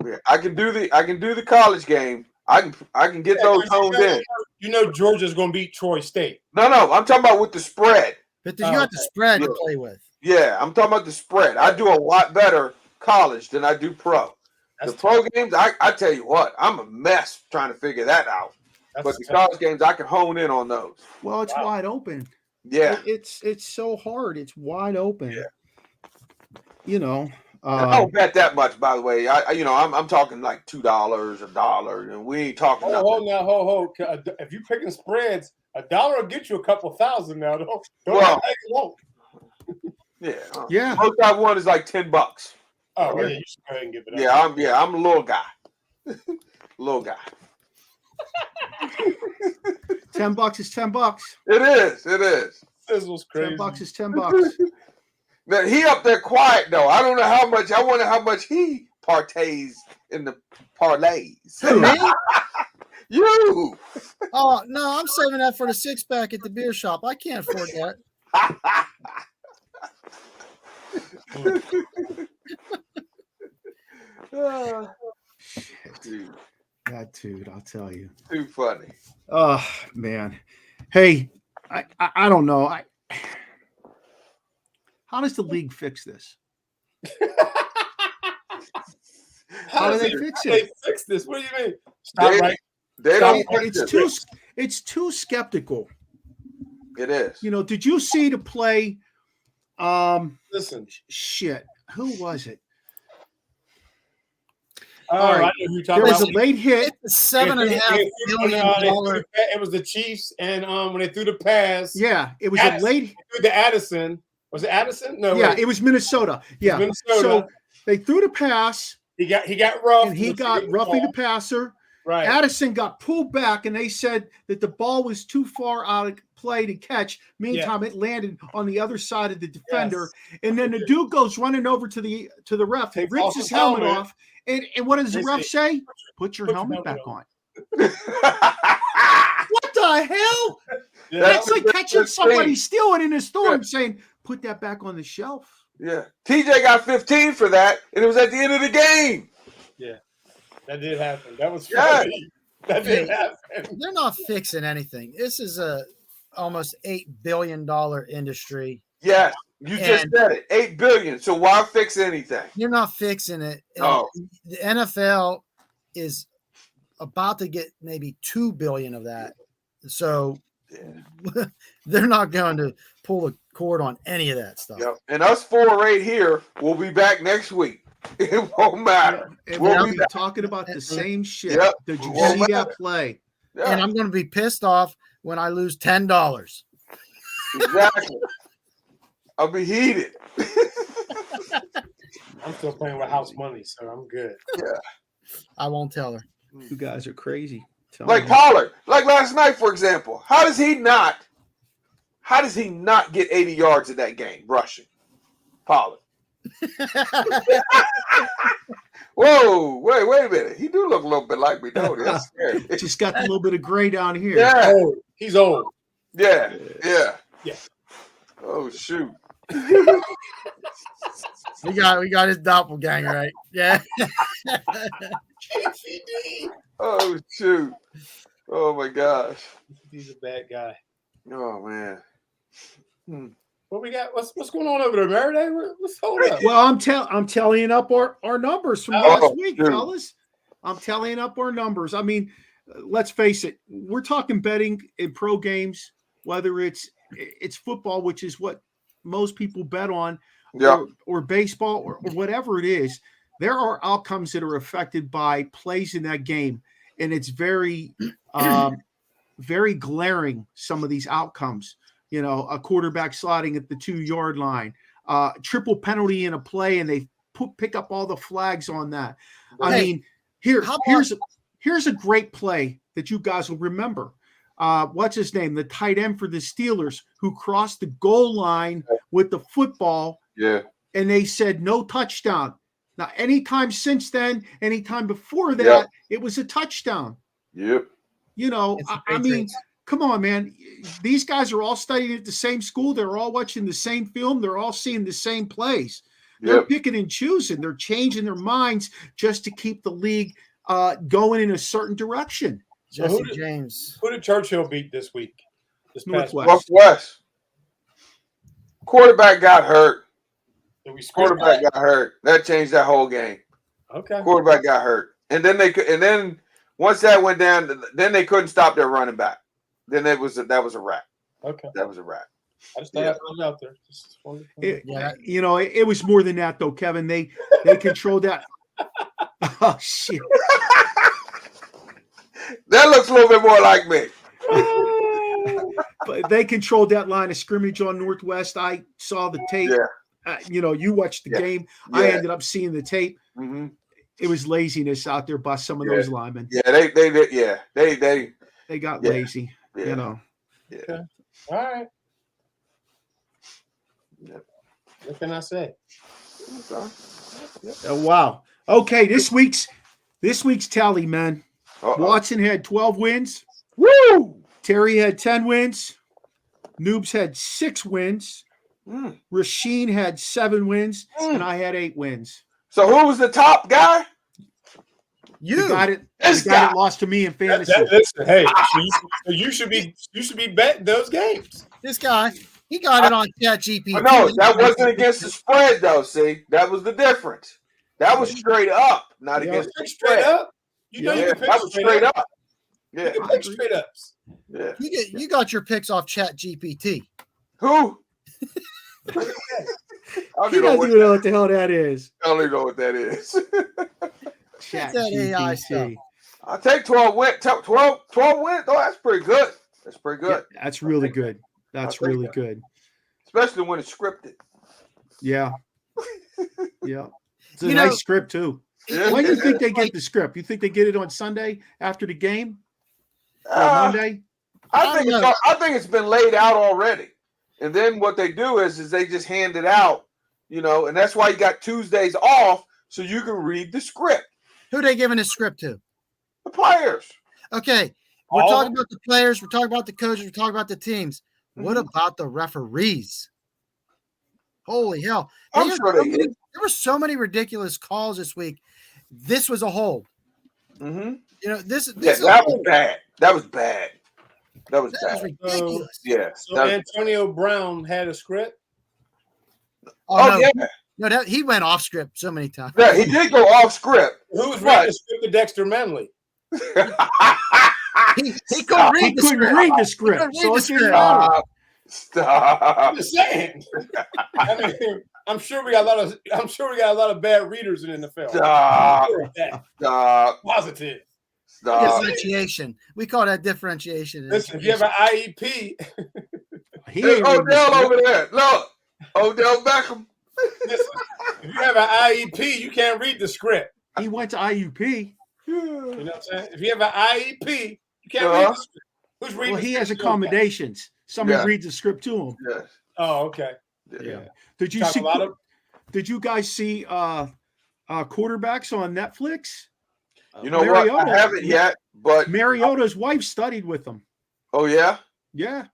Yeah, I can do the college game. I can get those honed in. You know Georgia's going to beat Troy State. No, I'm talking about with the spread. But you got the spread to Yeah. play with. Yeah, I'm talking about the spread. I do a lot better college than I do pro. That's the pro games, I tell you what, I'm a mess trying to figure that out. But the college games, I can hone in on those. Well, it's wide open. Yeah. It's so hard. It's wide open. Yeah. You know. I don't bet that much, by the way. I'm talking like $2, $1, and we ain't talking nothing. Ho. If you're picking spreads, $1 will get you a couple thousand now. Don't Well, act like it won't. Yeah. Yeah. Most I've won is like $10. Oh, well, yeah, you should go ahead and give it up. I'm a little guy. Little guy. $10 is $10. It is. Sizzle's crazy. $10 is $10. Now, he up there quiet though. I don't know how much. I wonder how much he partays in the parlays. Me? You. Oh no, I'm saving that for the 6-pack at the beer shop. I can't afford that. Dude, That dude, I'll tell you. too funny. Oh man. Hey, I don't know. How does the league fix this? How do they fix They it? fix this. What do you mean? Stop right. They don't. It's too skeptical. It is. You know, did you see the play? Listen. Shit. Who was it? Oh, All right. I know who you're talking There was about. a late hit. It's $7.5 billion. It was the Chiefs, and when they threw the pass, Yeah, it was Addison. a late. threw to Addison. Was it Addison? No. Yeah, wait. it was Minnesota. Yeah. Minnesota. So they threw the pass, he got rough, and he got roughing the passer. right. Addison got pulled back, and they said that the ball was too far out of play to catch. Meantime, it landed on the other side of the defender, and then the dude goes running over to the ref, Takes rips off his his helmet helmet. off, and what does the They ref say, say? Put your put your helmet helmet back on. on. What the hell? Yeah. That's like catching That's somebody crazy. stealing in a store and saying, "Put that back on the shelf." Yeah. TJ got 15 for that, and it was at the end of the game. That did happen. That was Yeah. funny. That did happen. They're not fixing anything. This is a almost $8 billion industry. Yes. You just And- said it. $8 billion. So why fix anything? You're not fixing it. And No. The NFL is about to get maybe $2 billion of that. So Yeah. they're not going to pull the cord on any of that stuff. Yep. And us four right here will be back next week. It won't matter. And We'll we'll be be back. talking about the same shit. Yep. Did you Won't see matter. that play? Yeah, And I'm going to be pissed off when I lose $10. exactly. I'll be heated. I'm still playing with house money, so I'm good. I won't tell her. You guys are crazy. Tell Like me. Pollard, like last night, for example. How does he not get 80 yards in that game rushing? Pollard. Whoa, wait a minute. He do look a little bit like me, don't he? That's scary. Just got a little bit of gray down here. Yeah. He's old. Yeah. Yeah. Oh shoot. We got his doppelganger right. Yeah. Oh shoot. Oh my gosh. He's a bad guy. Oh man. What we got? What's going on over there, Maradei? What's hold up? Well, I'm tallying up our numbers from last week, fellas. I'm tallying up our numbers. I mean, let's face it. We're talking betting in pro games, whether it's football, which is what most people bet on, or baseball or whatever it is. There are outcomes that are affected by plays in that game, and it's very, very glaring. Some of these outcomes. You know, a quarterback sliding at the 2-yard line, triple penalty in a play, and they pick up all the flags on that. I mean, here's a great play that you guys will remember. What's his name? The tight end for the Steelers who crossed the goal line with the football. Yeah. And they said no touchdown. Now, anytime since then, anytime before that, it was a touchdown. Yep. You know, I mean, come on, man. These guys are all studying at the same school. They're all watching the same film. They're all seeing the same plays. They're picking and choosing. They're changing their minds just to keep the league going in a certain direction. Jesse James. Who did Churchill beat this week? Northwest. Quarterback got hurt. Quarterback got hurt. That changed that whole game. Okay. Quarterback got hurt. And then once that went down, then they couldn't stop their running back. Then that was a wrap. Okay. That was a wrap. I just thought I was out there. It was more than that, though, Kevin. They controlled that. Oh shit! That looks a little bit more like me. But they controlled that line of scrimmage on Northwest. I saw the tape. Yeah. You watched the game. Yeah. I ended up seeing the tape. Mm-hmm. It was laziness out there by some of those linemen. Yeah, they got lazy. Yeah. You know. Yeah. Okay. All right. Yep. What can I say? Oh, wow. Okay, this week's tally, man. Watson had 12 wins. Woo! Terry had 10 wins. Noobs had 6 wins. Rasheen had 7 wins, and I had 8 wins. So who was the top guy? You got it. You got it lost to me in fantasy. Listen, hey, you should be betting those games. This guy, he got it on ChatGPT. No, that wasn't against the spread, though. See, that was the difference. That was straight up, not against the spread. Straight up. You know you can pick that was straight up. Yeah, you can pick straight ups. Yeah, you got your picks off ChatGPT. Who? He doesn't even know what the hell that is. I don't even know what that is. It's that AI stuff. I'll take 12 wins. 12 wins. Oh, that's pretty good. That's pretty good. Yeah, that's really good. That's really good. Especially when it's scripted. Yeah. Yeah. It's a nice script, too. When do you think they get the script? You think they get it on Sunday after the game? Or Monday? I think it's been laid out already. And then what they do is they just hand it out, and that's why you got Tuesdays off so you can read the script. Who are they giving the script to? The players. Okay. We're talking about the players. We're talking about the coaches. We're talking about the teams. What about the referees? Holy hell. There were so many ridiculous calls this week. This was a hold. Mm-hmm. That was bad. That was bad. That was ridiculous. So Antonio Brown had a script? Oh, yeah. No, he went off script so many times. Yeah, he did go off script. Who was reading the script to Dexter Manley? He couldn't read the script. Stop. I'm just saying. I mean, I'm sure we got a lot of bad readers in the NFL. Stop. Positive. Stop. Differentiation. We call that differentiation. Listen, if you have an IEP, there's Odell over there. Look, Odell Beckham. Listen, if you have an IEP, you can't read the script. He went to IUP. You know what I'm saying? If you have an IEP, you can't read the script. Who's reading? Well, he has accommodations. Somebody reads the script to him. Yes. Oh, okay. Yeah. Did you guys see quarterbacks on Netflix? You know what? I haven't yet, but Mariota's wife studied with him. Oh yeah. Yeah.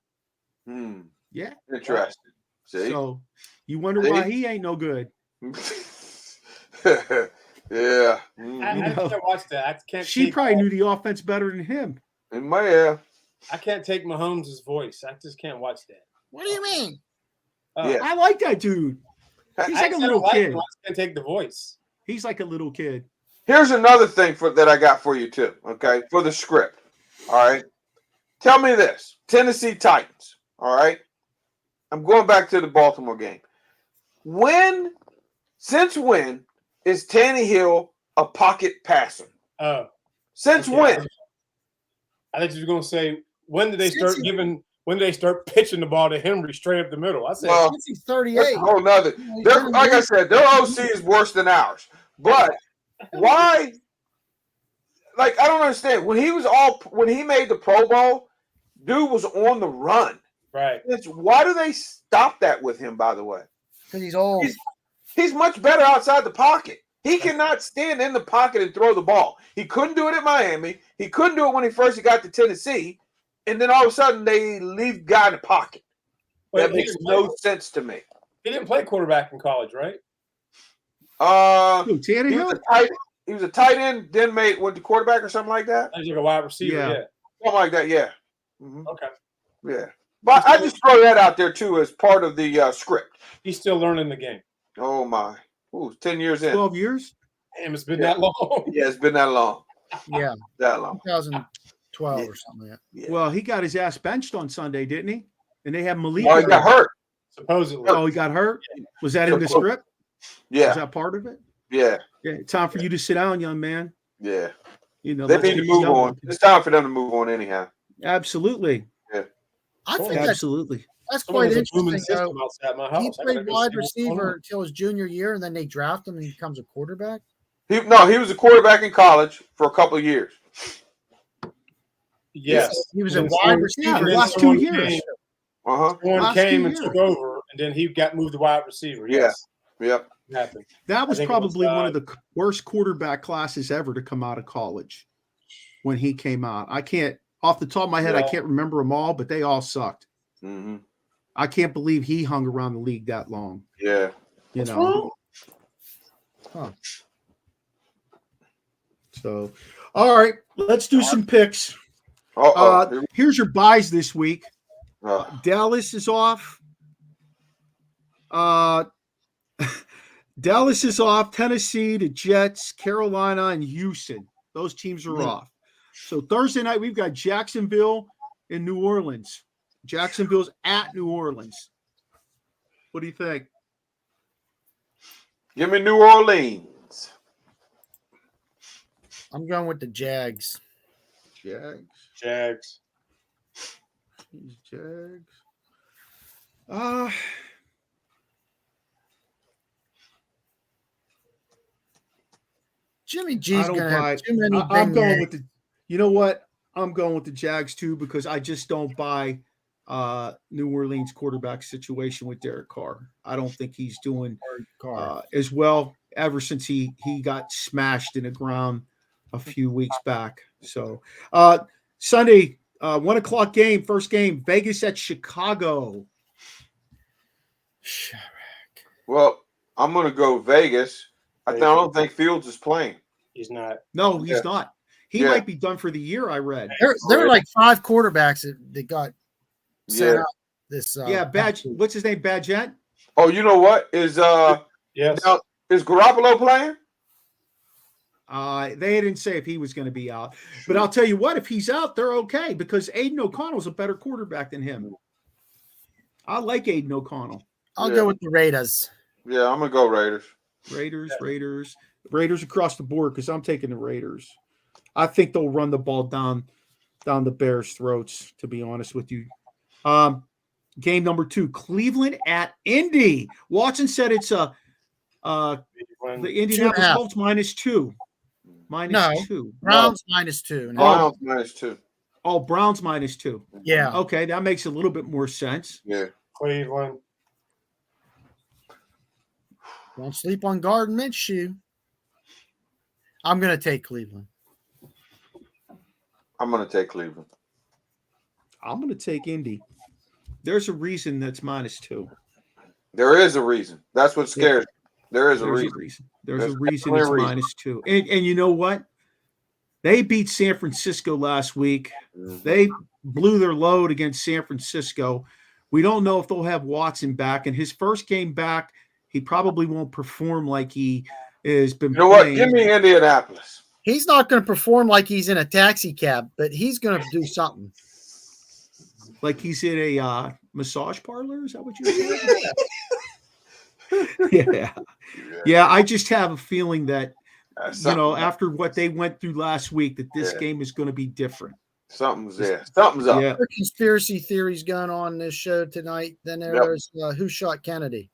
Yeah. Interesting. See? So you wonder why he ain't no good. Yeah. I can't watch that. I can't. She probably knew the offense better than him. It might have. I can't take Mahomes' voice. I just can't watch that. What do you mean? Yeah. I like that dude. He's like a little kid. I just can't take the voice. He's like a little kid. Here's another thing that I got for you too. Okay, for the script. All right. Tell me this: Tennessee Titans. All right. I'm going back to the Baltimore game. Since when is Tannehill a pocket passer? Since when? I thought you were going to say, when did they start pitching the ball to Henry straight up the middle? I said, since he's 38. That's a whole nother. Like I said, their OC is worse than ours. But why? Like, I don't understand. When he made the Pro Bowl, dude was on the run. Right. Why do they stop that with him, by the way? Because he's old. He's much better outside the pocket. He cannot stand in the pocket and throw the ball. He couldn't do it at Miami. He couldn't do it when he first got to Tennessee. And then all of a sudden, they leave guy in the pocket. That makes no sense to me. He didn't play quarterback in college, right? Tannehill? He was a tight end, then went to quarterback or something like that. He's like a wide receiver, yeah. Something like that, yeah. Mm-hmm. Okay. Yeah. But I just throw that out there, too, as part of the script. He's still learning the game. Oh, my. Ooh, 10 years in. 12 years? Damn, it's been that long. Yeah, it's been that long. Yeah. That long. 2012 or something like that. Yeah. Well, he got his ass benched on Sunday, didn't he? And they have Malik. Oh, he got hurt. Supposedly. Oh, he got hurt? Was that in the script? Yeah. Was that part of it? Yeah. Time for you to sit down, young man. Yeah. You know, they need to move on. It's time for them to move on anyhow. Absolutely. Yeah. I think absolutely. That's quite interesting. He played wide receiver until his junior year, and then they draft him and he becomes a quarterback. He was a quarterback in college for a couple of years. Yes. He was a wide receiver the last 2 years. Someone came and took over, and then he got moved to wide receiver. Yes. Yeah. Happened. That was probably one of the worst quarterback classes ever to come out of college when he came out. I can't, off the top of my head, I can't remember them all, but they all sucked. Mm-hmm. I can't believe he hung around the league that long. Yeah. You know. Huh. So, all right, let's do some picks. Here's your buys this week. Dallas is off. Dallas is off. Tennessee, the Jets, Carolina, and Houston. Those teams are off. So Thursday night, we've got Jacksonville and New Orleans. Jacksonville's at New Orleans. What do you think? Give me New Orleans. I'm going with the Jags. Jags. Jimmy G's going to have too many. I'm going with the. You know what? I'm going with the Jags too because I just don't buy New Orleans quarterback situation with Derek Carr. I don't think he's doing as well ever since he got smashed in the ground a few weeks back. So Sunday, 1:00 game, first game, Vegas at Chicago. Well, I'm going to go Vegas. I don't think Fields is playing. He's not. No, he's not. He might be done for the year, I read. There were like 5 quarterbacks that got sent out this. What's his name? Badgett? Oh, you know what? Is now, is Garoppolo playing? They didn't say if he was going to be out. But I'll tell you what, if he's out, they're okay because Aiden O'Connell's a better quarterback than him. I like Aiden O'Connell. I'll go with the Raiders. Yeah, I'm going to go Raiders. Raiders across the board because I'm taking the Raiders. I think they'll run the ball down the Bears' throats, to be honest with you. Game number 2, Cleveland at Indy. Watson said it's the Indianapolis Colts -2. -2. Browns -2. Browns -2. Oh, Browns -2. Yeah. Okay, that makes a little bit more sense. Yeah. Cleveland. Don't sleep on Gardner Minshew. I'm going to take Cleveland. I'm going to take Cleveland. I'm going to take Indy. there's a reason that's -2. There is a reason. That's what scares me. There is a There's reason. There's a reason definitely it's a reason. -2. And you know what? They beat San Francisco last week. Mhm. They blew their load against San Francisco. We don't know if they'll have Watson back. And his first game back, he probably won't perform like he has been You know what? playing. Give me Indianapolis. He's not going to perform like he's in a taxi cab, but he's going to do something. Like he's in a massage parlor? Is that what you said? Yeah. I just have a feeling that, after what they went through last week, that this game is going to be different. Something's there. Something's up. Yeah. There are conspiracy theories going on in this show tonight. Then there's who shot Kennedy.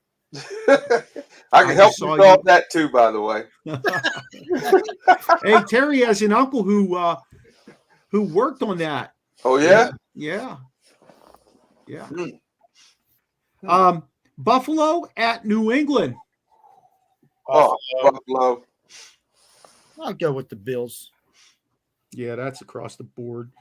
I can help you solve that too, by the way. Hey, Terry has an uncle who worked on that. Oh yeah? Yeah. Buffalo at New England. Buffalo. I'll go with the Bills. Yeah, that's across the board.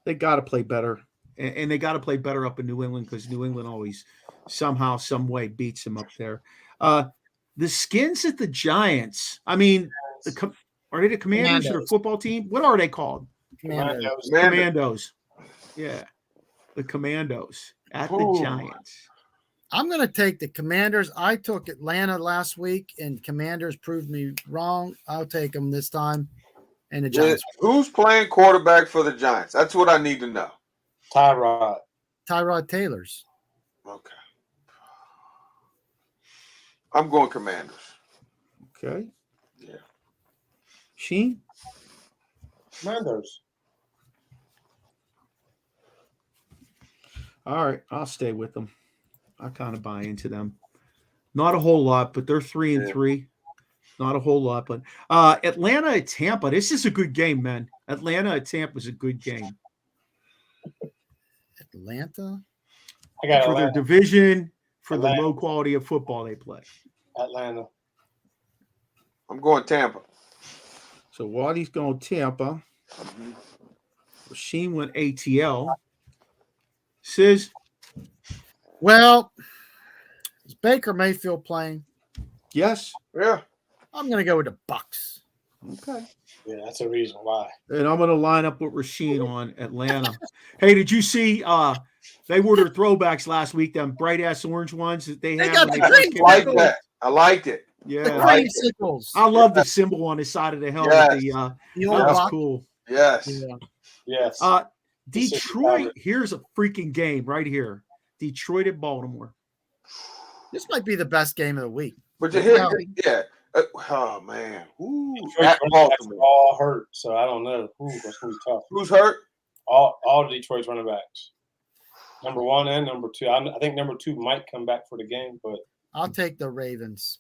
They got to play better, and they got to play better up in New England because New England always somehow, some way beats them up there. The Skins at the Giants. I mean, are they the Commanders or the football team? What are they called? Commandos. Yeah, the Commandos at the Giants. I'm going to take the Commanders. I took Atlanta last week, and Commanders proved me wrong. I'll take them this time. And the Giants. Who's playing quarterback for the Giants? That's what I need to know. Tyrod Taylor's. Okay. I'm going Commanders. Okay. Yeah. Sheen? Commanders. All right, I'll stay with them. I kind of buy into them. Not a whole lot, but they're 3-3. Not a whole lot, but Atlanta at Tampa. This is a good game, man. Atlanta at Tampa is a good game. Atlanta? I got for Atlanta. their division, for the low quality of football they play. Atlanta. I'm going Tampa. So Waddy's going Tampa. Sheen went ATL. Sis? Well, is Baker Mayfield playing? Yes. Yeah. I'm going to go with the Bucks. Okay. Yeah, that's a reason why. And I'm going to line up with Rasheen on Atlanta. Hey, did you see they wore their throwbacks last week, them bright-ass orange ones that they had? Got the green like that. I liked it. Yeah. The creamsicles. I love the symbol on the side of the helmet. Yes. The that was cool. Yes. Yeah. Yes. Detroit, here's a freaking game right here. Detroit at Baltimore. This might be the best game of the week. But you hear, oh man, Detroit's running backs are all hurt, so I don't know. That's gonna be tough. Who's hurt? All Detroit's running backs. Number 1 and number 2. I think number 2 might come back for the game, but I'll take the Ravens.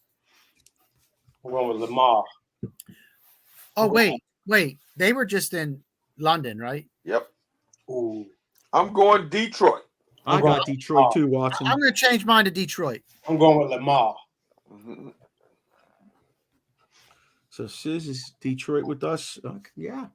we're going with Lamar. Oh, wait. They were just in London, right? Yep. Ooh. I'm going Detroit. I got Detroit too, Watson. I'm going to change mine to Detroit. I'm going with Lamar. Mm-hmm. So Sis is Detroit with us. Yeah.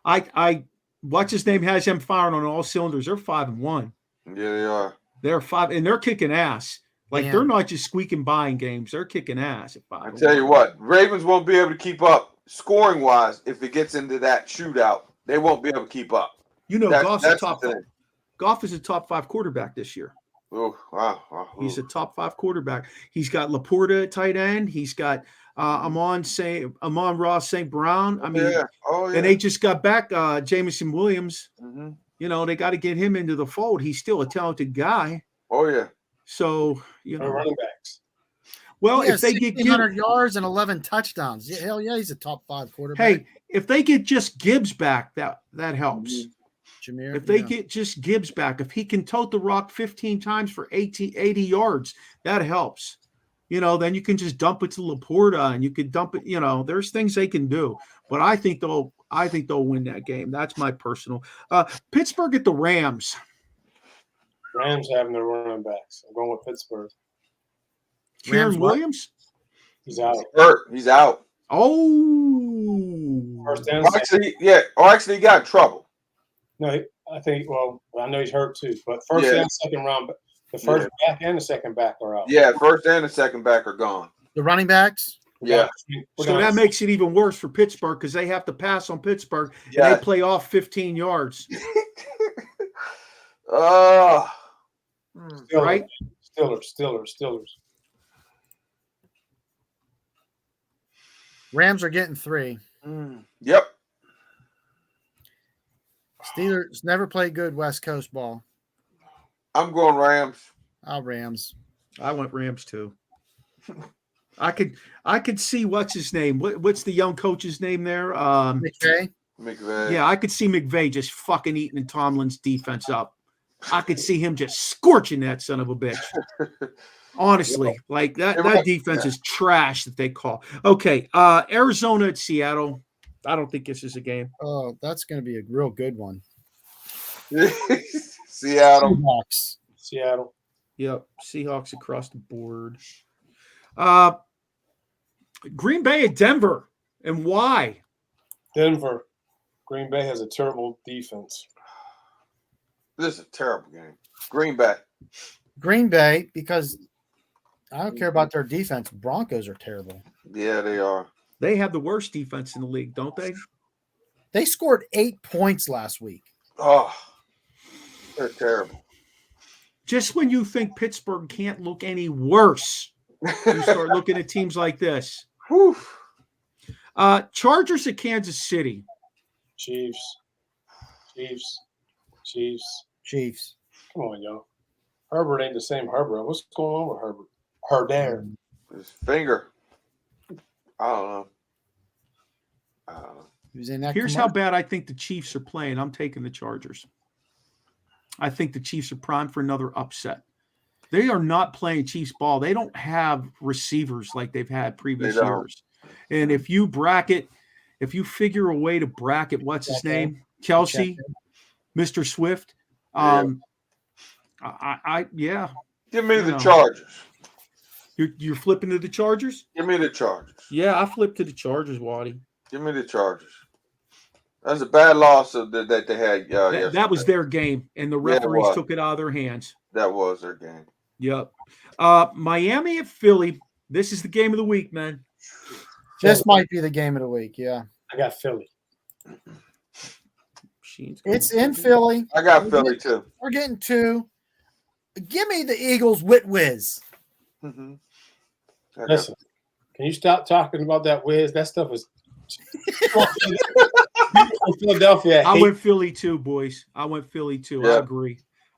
I what's his name has them firing on all cylinders. They're 5-1. Yeah, they are. They're 5 and they're kicking ass. Like they're not just squeaking by in games. They're kicking ass at 5. I tell you what, Ravens won't be able to keep up scoring wise if it gets into that shootout. They won't be able to keep up. You know, Goff is a top 5 quarterback this year. Oh, wow. He's a top 5 quarterback. He's got Laporta at tight end. He's got Amon-Ra St. Brown. I mean, and they just got back Jamison Williams. Mm-hmm. You know, they got to get him into the fold. He's still a talented guy. Oh, yeah. So, you know. Running backs. Well, if they get 1,600 yards and 11 touchdowns. Yeah, hell yeah, he's a top 5 quarterback. Hey, if they get just Gibbs back, that helps. Mm-hmm. Jameer, if they get just Gibbs back, if he can tote the rock 15 times for 80 yards, that helps. You know, then you can just dump it to Laporta and you could dump it, you know, there's things they can do. But I think they'll win that game. That's my personal. Pittsburgh at the Rams. Rams having their running backs. I'm going with Pittsburgh. Kieran Williams? He's out. He's out. Oh. Actually, he got in trouble. No, I think, well, I know he's hurt too, but first and second round, The first back and the second back are out. Yeah, first and the second back are gone. The running backs. Yeah. So that makes it even worse for Pittsburgh because they have to pass on Pittsburgh and Yeah. they play off 15 yards. Steelers. Right? Steelers. Rams are getting 3. Yep. Steelers never play good West Coast ball. I'm going Rams. Rams. I went Rams too. I could see what's his name. What's the young coach's name there? McVay. Yeah, I could see McVay just fucking eating Tomlin's defense up. I could see him just scorching that son of a bitch. Honestly, like that defense is trash that they call. Okay, Arizona at Seattle. I don't think this is a game. Oh, that's going to be a real good one. Seattle. Seattle. Yep, Seahawks across the board. Green Bay at Denver, and why? Denver. Green Bay has a terrible defense. This is a terrible game. Green Bay. Green Bay, because I don't care about their defense. Broncos are terrible. Yeah, they are. They have the worst defense in the league, don't they? They scored 8 points last week. Oh, they're terrible. Just when you think Pittsburgh can't look any worse, you start looking at teams like this. Whew. Chargers at Kansas City. Chiefs. Come on, y'all. Herbert ain't the same Herbert. What's going on with Herbert? Herder. His finger. I don't know. Here's how bad I think the Chiefs are playing. I'm taking the Chargers. I think the Chiefs are primed for another upset. They are not playing Chiefs ball. They don't have receivers like they've had previous years. And if you figure a way to bracket, what's his name? Kelsey, Mr. Swift. Yeah. Give me the Chargers. You're flipping to the Chargers? Give me the Chargers. Yeah, I flipped to the Chargers, Waddy. Give me the Chargers. That's a bad loss that they had. That was their game, and the referees took it out of their hands. That was their game. Yep. Miami at Philly. This is the game of the week, man. This might be the game of the week, yeah. I got Philly. It's in Philly. I got Philly too. We're getting 2. Give me the Eagles whiz. Mm-hmm. Listen, can you stop talking about that whiz? That stuff is Philadelphia. I went Philly too, boys. I went Philly too. Yeah.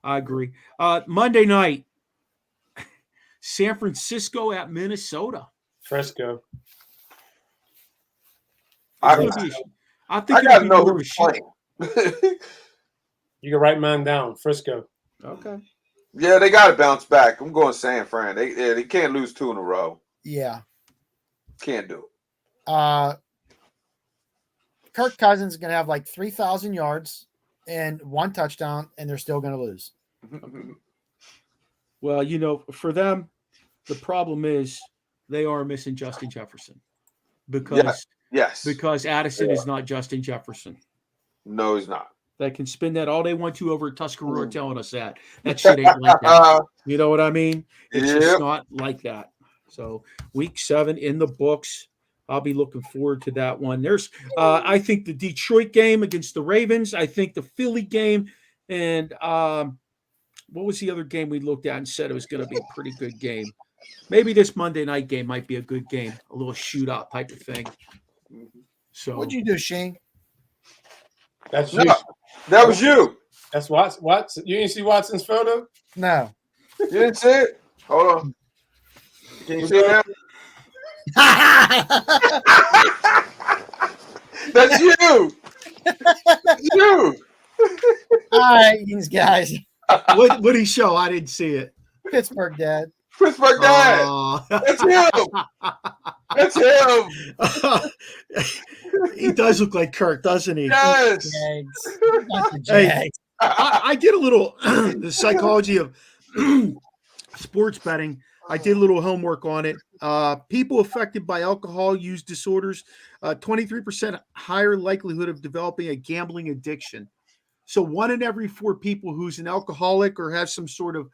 I agree. Monday night, San Francisco at Minnesota. Frisco. I got no who's playing. You can write mine down. Frisco. Okay. Yeah, they got to bounce back. I'm going San Fran. They can't lose 2 in a row. Yeah. Can't do it. Kirk Cousins is going to have like 3,000 yards and 1 touchdown, and they're still going to lose. Well, for them, the problem is they are missing Justin Jefferson because Addison is not Justin Jefferson. No, he's not. They can spin that all they want to over at Tuscarora telling us that. That shit ain't like that. You know what I mean? It's just not like that. So week 7 in the books. I'll be looking forward to that one. There's, I think the Detroit game against the Ravens. I think the Philly game. And what was the other game we looked at and said it was going to be a pretty good game? Maybe this Monday night game might be a good game. A little shootout type of thing. So what'd you do, Shane? That's you. No, that was you. That's Watson. You didn't see Watson's photo? No. You didn't see it? Hold on. Can you see it now? That's you. You. All right, these guys. What did he show? I didn't see it. Pittsburgh Dad. Pittsburgh Dad. That's him. That's him. He does look like Kirk, doesn't he? Yes. Hey, I did a little the psychology of sports betting. I did a little homework on it. People affected by alcohol use disorders, 23% higher likelihood of developing a gambling addiction. So 1 in every 4 people who's an alcoholic or has some sort of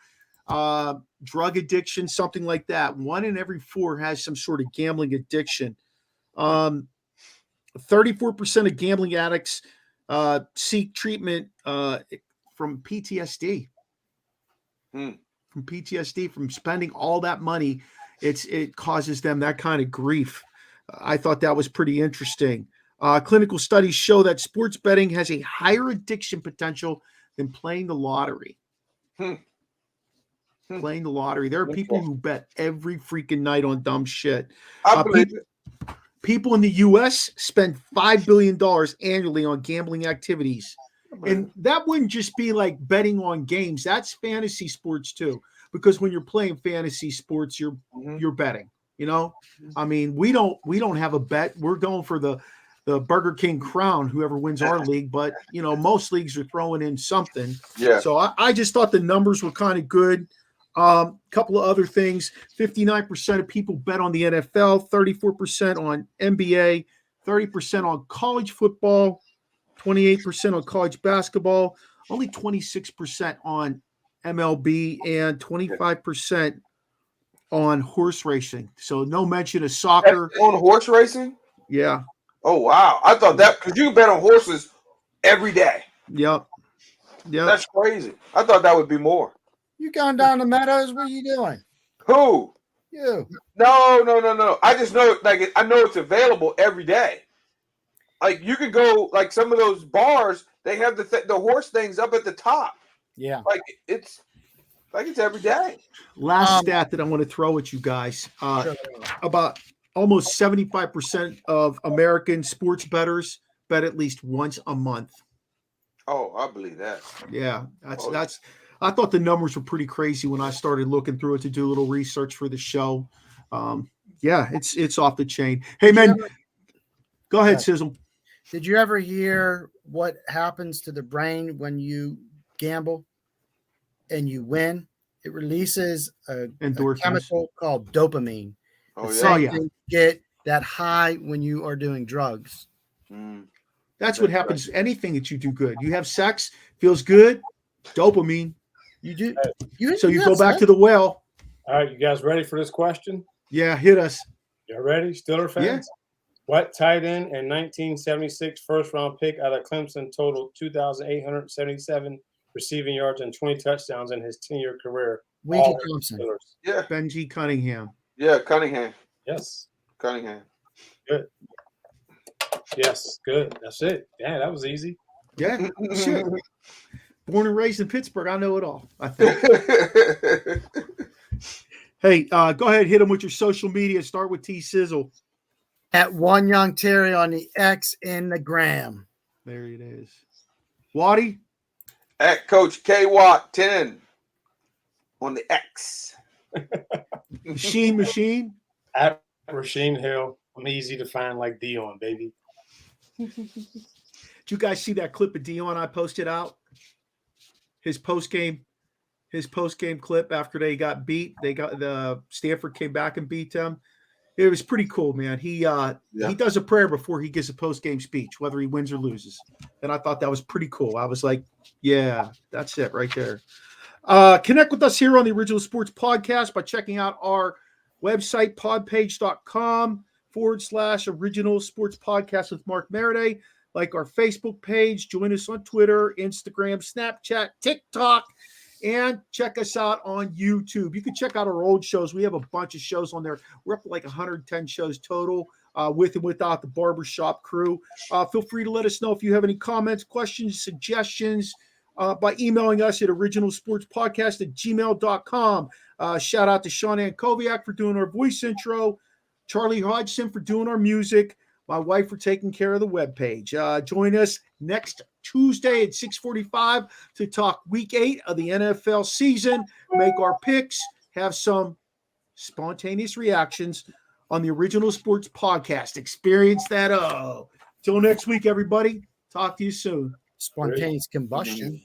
drug addiction, something like that. 1 in every 4 has some sort of gambling addiction. 34% of gambling addicts seek treatment from PTSD. From PTSD, from spending all that money, it causes them that kind of grief. I thought that was pretty interesting. Clinical studies show that sports betting has a higher addiction potential than playing the lottery. Playing the lottery. There are people who bet every freaking night on dumb shit. I believe it. People in the U.S. spend $5 billion annually on gambling activities. And that wouldn't just be like betting on games. That's fantasy sports too. Because when you're playing fantasy sports, you're betting. You know, I mean, we don't have a bet. We're going for the Burger King crown, whoever wins our league. But you know, most leagues are throwing in something. Yeah. So I just thought the numbers were kind of good. Couple of other things: 59% of people bet on the NFL, 34% on NBA, 30% on college football, 28% on college basketball, only 26% on MLB, and 25% on horse racing. So no mention of soccer. On horse racing? Yeah. Oh wow! I thought that because you bet on horses every day. Yep. That's crazy. I thought that would be more. You going down the meadows? What are you doing? Who? You. No. I just know, like, I know it's available every day. Like, you could go, like, some of those bars, they have the horse things up at the top. Yeah. Like it's every day. Last stat that I want to throw at you guys: about almost 75% of American sports bettors bet at least once a month. Oh, I believe that. Yeah, that's. I thought the numbers were pretty crazy when I started looking through it to do a little research for the show. Yeah, it's off the chain. Hey, man, go ahead, Sizzle. Did you ever hear what happens to the brain when you gamble and you win? It releases a chemical called dopamine. Oh, yeah. You get that high when you are doing drugs. That's what happens. Anything that you do good. You have sex, feels good, dopamine. You do. So you go back to the well. All right, you guys ready for this question? Yeah, hit us. You ready, Steeler fans? Yeah. What tight end and 1976 first-round pick out of Clemson totaled 2,877 receiving yards and 20 touchdowns in his 10-year career? Winky Thompson. Yeah. Benji Cunningham. Yeah, Cunningham. Yes. Cunningham. Good. Yes, good. That's it. Yeah, that was easy. Yeah, shit. Born and raised in Pittsburgh, I know it all, I think. Hey, go ahead, hit them with your social media. Start with T Sizzle. At One Young Terry on the X and the gram. There it is. Waddy? At Coach K Watt 10 on the X. Machine? At Rasheen Hill. I'm easy to find like Dion, baby. Did you guys see that clip of Dion I posted out? His post game clip after they got beat. The Stanford came back and beat them. It was pretty cool, man. He does a prayer before he gives a post game speech, whether he wins or loses. And I thought that was pretty cool. I was like, yeah, that's it right there. Connect with us here on the Original Sports Podcast by checking out our website, podpage.com/Original Sports Podcast with Mark Maradei. Like our Facebook page, join us on Twitter, Instagram, Snapchat, TikTok, and check us out on YouTube. You can check out our old shows. We have a bunch of shows on there. We're up to like 110 shows total, with and without the BarberShop crew. Feel free to let us know if you have any comments, questions, suggestions by emailing us at originalsportspodcast@gmail.com. Shout out to Shawn Antkowiak for doing our voice intro, Charlie Hodgson for doing our music, my wife for taking care of the webpage. Join us next Tuesday at 6:45 to talk Week 8 of the NFL season, make our picks, have some spontaneous reactions on the Original Sports Podcast. Experience that. Till next week, everybody. Talk to you soon. Spontaneous combustion.